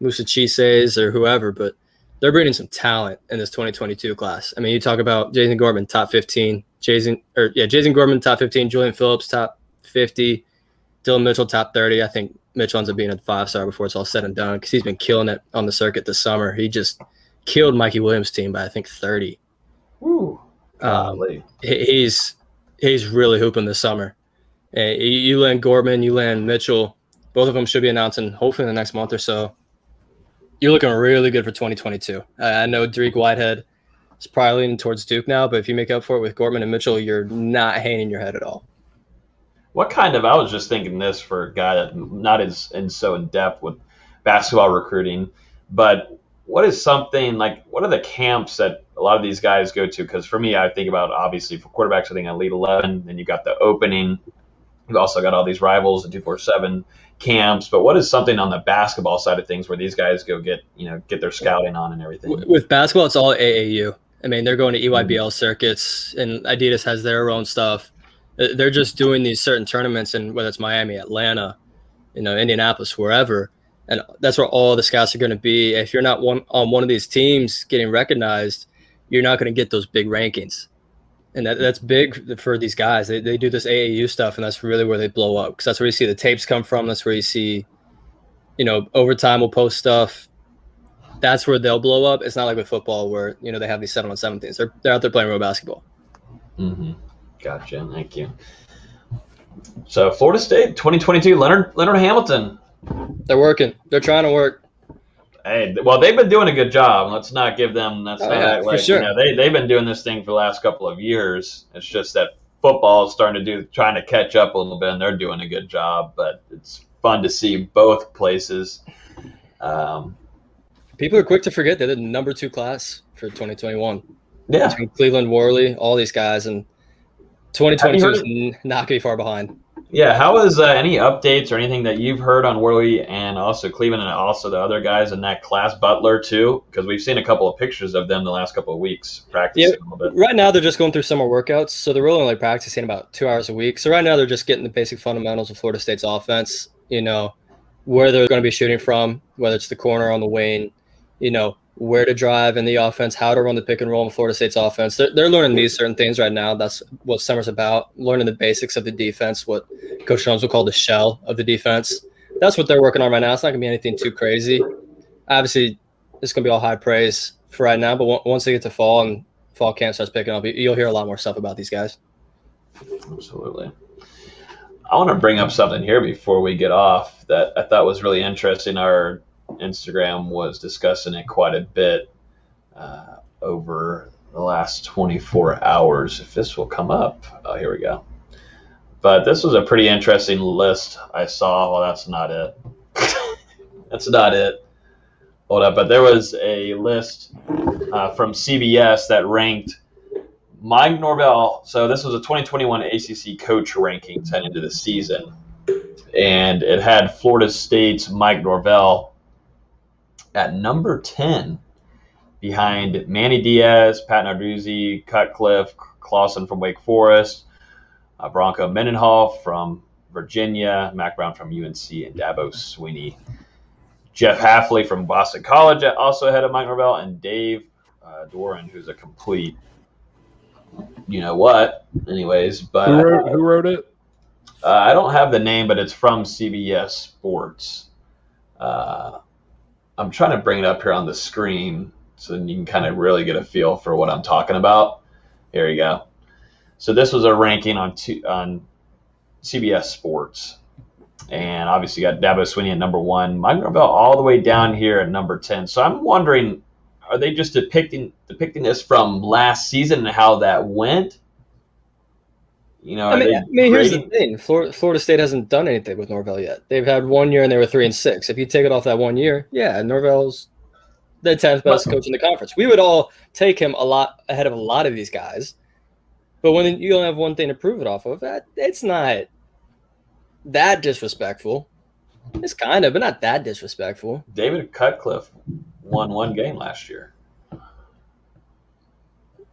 Musa Chises or whoever, but they're bringing some talent in this 2022 class. I mean, you talk about Jason Gorman, top 15. Jason Gorman, top 15. Julian Phillips, top 50. Dylan Mitchell top 30. I think Mitchell ends up being a 5-star before it's all said and done because he's been killing it on the circuit this summer. He just killed Mikey Williams' team by I think 30. Woo. He's really hooping this summer. You land Gorman, you land Mitchell. Both of them should be announcing hopefully in the next month or so. You're looking really good for 2022. I know Dariq Whitehead is probably leaning towards Duke now, but if you make up for it with Gorman and Mitchell, you're not hanging your head at all. I was just thinking this for a guy that not is so in depth with basketball recruiting, but what is something like, what are the camps that a lot of these guys go to? Because for me, I think about, obviously, for quarterbacks, I think Elite 11, then you got the opening. You've also got all these rivals, the 247 camps. But what is something on the basketball side of things where these guys go get their scouting on and everything? With basketball, it's all AAU. I mean, they're going to EYBL circuits, and Adidas has their own stuff. They're just doing these certain tournaments, and whether it's Miami, Atlanta, Indianapolis, wherever. And that's where all the scouts are going to be. If you're not on one of these teams getting recognized, you're not going to get those big rankings. And that's big for these guys. They do this AAU stuff, and that's really where they blow up because that's where you see the tapes come from. That's where you see, Overtime will post stuff. That's where they'll blow up. It's not like with football where, they have these 7-on-7 things. They're out there playing real basketball. Mm-hmm. Gotcha. Thank you. So Florida State 2022, Leonard Hamilton. They're working. They're trying to work. Hey, well, they've been doing a good job. Let's not give them. For sure. They've been doing this thing for the last couple of years. It's just that football is trying to catch up a little bit, and they're doing a good job. But it's fun to see both places. People are quick to forget they're the number 2 class for 2021. Yeah, between Cleveland, Worley, all these guys, and 2022 is not going to be far behind. Yeah, how is any updates or anything that you've heard on Worley and also Cleveland and also the other guys in that class, Butler too? Because we've seen a couple of pictures of them the last couple of weeks practicing a little bit. Right now they're just going through summer workouts, so they're really only practicing about 2 hours a week. So right now they're just getting the basic fundamentals of Florida State's offense, where they're going to be shooting from, whether it's the corner on the wing, where to drive in the offense, how to run the pick and roll in Florida State's offense. They're learning these certain things right now. That's what summer's about, learning the basics of the defense, what Coach Jones will call the shell of the defense. That's what they're working on right now. It's not going to be anything too crazy. Obviously, it's going to be all high praise for right now, but once they get to fall and fall camp starts picking up, you'll hear a lot more stuff about these guys. Absolutely. I want to bring up something here before we get off that I thought was really interesting. Our Instagram was discussing it quite a bit over the last 24 hours. If this will come up. Oh, here we go. But this was a pretty interesting list I saw. Well, that's not it. That's not it. Hold up. But there was a list from CBS that ranked Mike Norvell. So this was a 2021 ACC coach rankings heading into the season. And it had Florida State's Mike Norvell at number 10 behind Manny Diaz, Pat Narduzzi, Cutcliffe, Clausen from Wake Forest, Bronco Mendenhall from Virginia, Mac Brown from UNC, and Dabo Swinney. Jeff Hafley from Boston College also ahead of Mike Norvell, and Dave Doran, who's a complete you-know-what, anyways. But who wrote it? I don't have the name, but it's from CBS Sports. I'm trying to bring it up here on the screen so you can kind of really get a feel for what I'm talking about. Here you go. So this was a ranking on CBS Sports. And obviously you got Dabo Swinney at number 1, Mike Norvell all the way down here at number 10. So I'm wondering, are they just depicting this from last season and how that went? Here's the thing. Florida State hasn't done anything with Norvell yet. They've had 1 year and they were 3-6. If you take it off that 1 year, yeah, Norvell's the 10th best coach in the conference. We would all take him a lot ahead of a lot of these guys. But when you only have one thing to prove it off of, it's not that disrespectful. It's kind of, but not that disrespectful. David Cutcliffe won 1 game last year.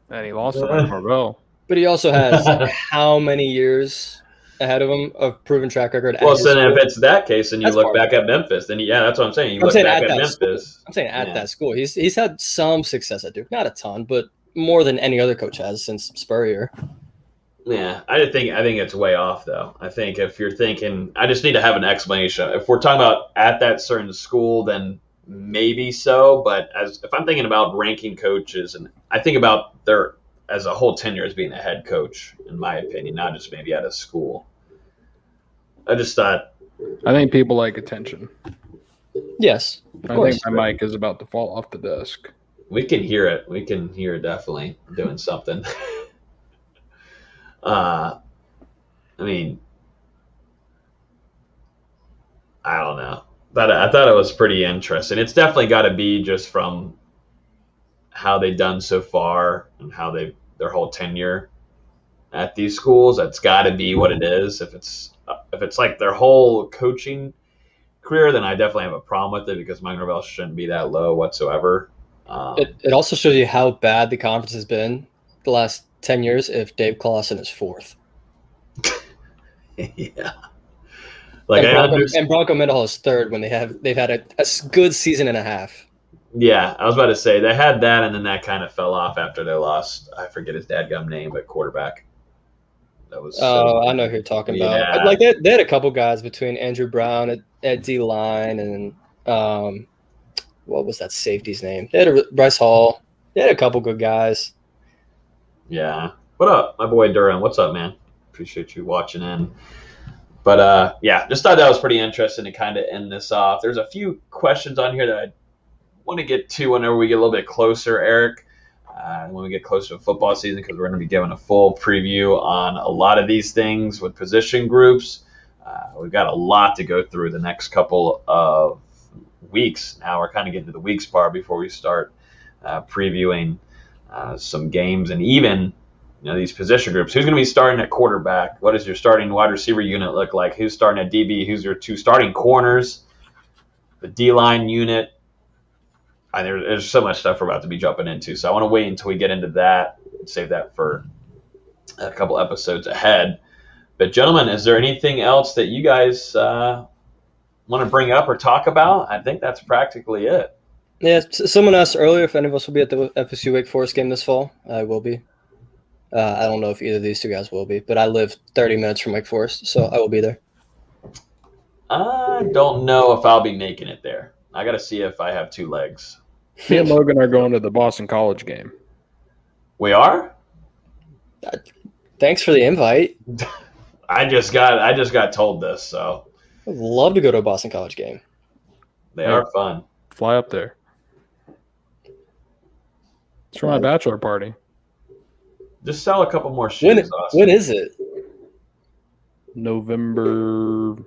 And he lost to Norvell. But he also has how many years ahead of him of proven track record? Well, so then if it's that case, then you look back at Memphis. Then that's what I'm saying. You look back at Memphis. I'm saying at that school. He's had some success at Duke. Not a ton, but more than any other coach has since Spurrier. Yeah, I think it's way off though. I think if you're thinking, I just need to have an explanation. If we're talking about at that certain school, then maybe so. But as if I'm thinking about ranking coaches, and I think about their as a whole tenure as being a head coach, in my opinion, not just maybe at a school. I just thought. I think people like attention. Yes, of course. I think my mic is about to fall off the desk. We can hear it. We can hear it definitely doing something. I mean, I don't know. But I thought it was pretty interesting. It's definitely got to be just from how they've done so far and how their whole tenure at these schools. That's got to be what it is. If it's like their whole coaching career, then I definitely have a problem with it because Mike Norvell shouldn't be that low whatsoever. It also shows you how bad the conference has been the last 10 years if Dave Clawson is fourth. Yeah. Like and Bronco Mendenhall is third when they've had a good season and a half. Yeah, I was about to say they had that, and then that kind of fell off after they lost. I forget his dadgum name, but quarterback. That was. I know who you're talking about. Like they had a couple guys between Andrew Brown at D line and what was that safety's name? They had Bryce Hall. They had a couple good guys. Yeah. What up, my boy Durham? What's up, man? Appreciate you watching in. But yeah, just thought that was pretty interesting to kind of end this off. There's a few questions on here that I want to get to whenever we get a little bit closer, Eric. When we get closer to football season, because we're going to be giving a full preview on a lot of these things with position groups. We've got a lot to go through the next couple of weeks. Now we're kind of getting to the weeks part before we start previewing some games and even these position groups. Who's going to be starting at quarterback? What does your starting wide receiver unit look like? Who's starting at DB? Who's your two starting corners? The D-line unit. There's so much stuff we're about to be jumping into, so I want to wait until we get into that and save that for a couple episodes ahead. But gentlemen, is there anything else that you guys want to bring up or talk about? I think that's practically it. Yeah, someone asked earlier if any of us will be at the FSU Wake Forest game this fall. I will be. I don't know if either of these two guys will be, but I live 30 minutes from Wake Forest, so I will be there. I don't know if I'll be making it there. I got to see if I have two legs. Me and Logan are going to the Boston College game. We are? Thanks for the invite. I just got told this, so I'd love to go to a Boston College game. They are fun. Fly up there. It's for my bachelor party. Just sell a couple more shoes. When is it? November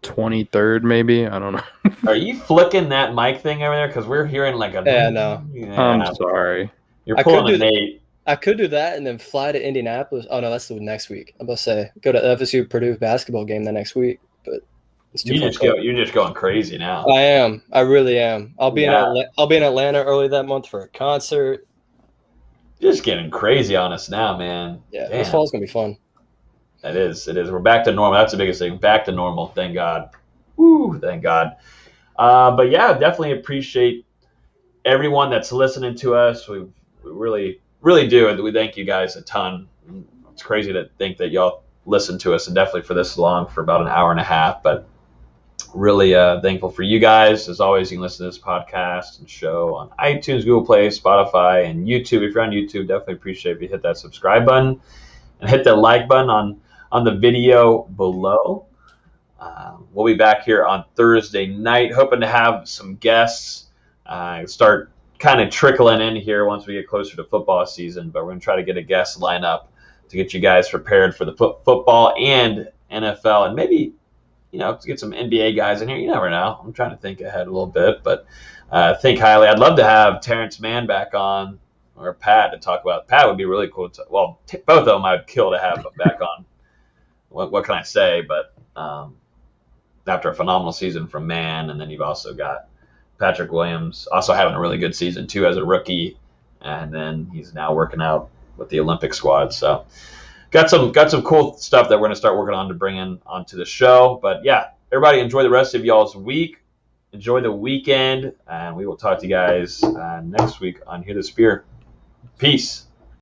23rd, maybe. I don't know. Are you flicking that mic thing over there? Because we're hearing like a. Yeah, no. Yeah. I'm sorry. You're pulling a Nate. I could do that and then fly to Indianapolis. Oh no, that's the next week. I'm about to say go to FSU Purdue basketball game the next week, but it's too far. You're just going crazy now. I am. I really am. I'll be in Atlanta early that month for a concert. Just getting crazy on us now, man. Yeah, this fall's gonna be fun. It is. We're back to normal. That's the biggest thing. Back to normal. Thank God. Woo, thank God. But yeah, definitely appreciate everyone that's listening to us. We really, really do. And we thank you guys a ton. It's crazy to think that y'all listen to us, and definitely for this long, for about an hour and a half. But really thankful for you guys. As always, you can listen to this podcast and show on iTunes, Google Play, Spotify, and YouTube. If you're on YouTube, definitely appreciate if you hit that subscribe button and hit that like button on the video below. We'll be back here on Thursday night, hoping to have some guests start kind of trickling in here once we get closer to football season. But we're going to try to get a guest lineup to get you guys prepared for the football and NFL, and maybe to get some NBA guys in here. You never know. I'm trying to think ahead a little bit, but think highly. I'd love to have Terrence Mann back on, or Pat, to talk about. Pat would be really cool. Both of them I'd kill to have back on. What can I say? But after a phenomenal season from Mann, and then you've also got Patrick Williams also having a really good season too as a rookie, and then he's now working out with the Olympic squad. So got some cool stuff that we're going to start working on to bring in onto the show. But yeah, everybody enjoy the rest of y'all's week. Enjoy the weekend, and we will talk to you guys next week on Hear the Spear. Peace.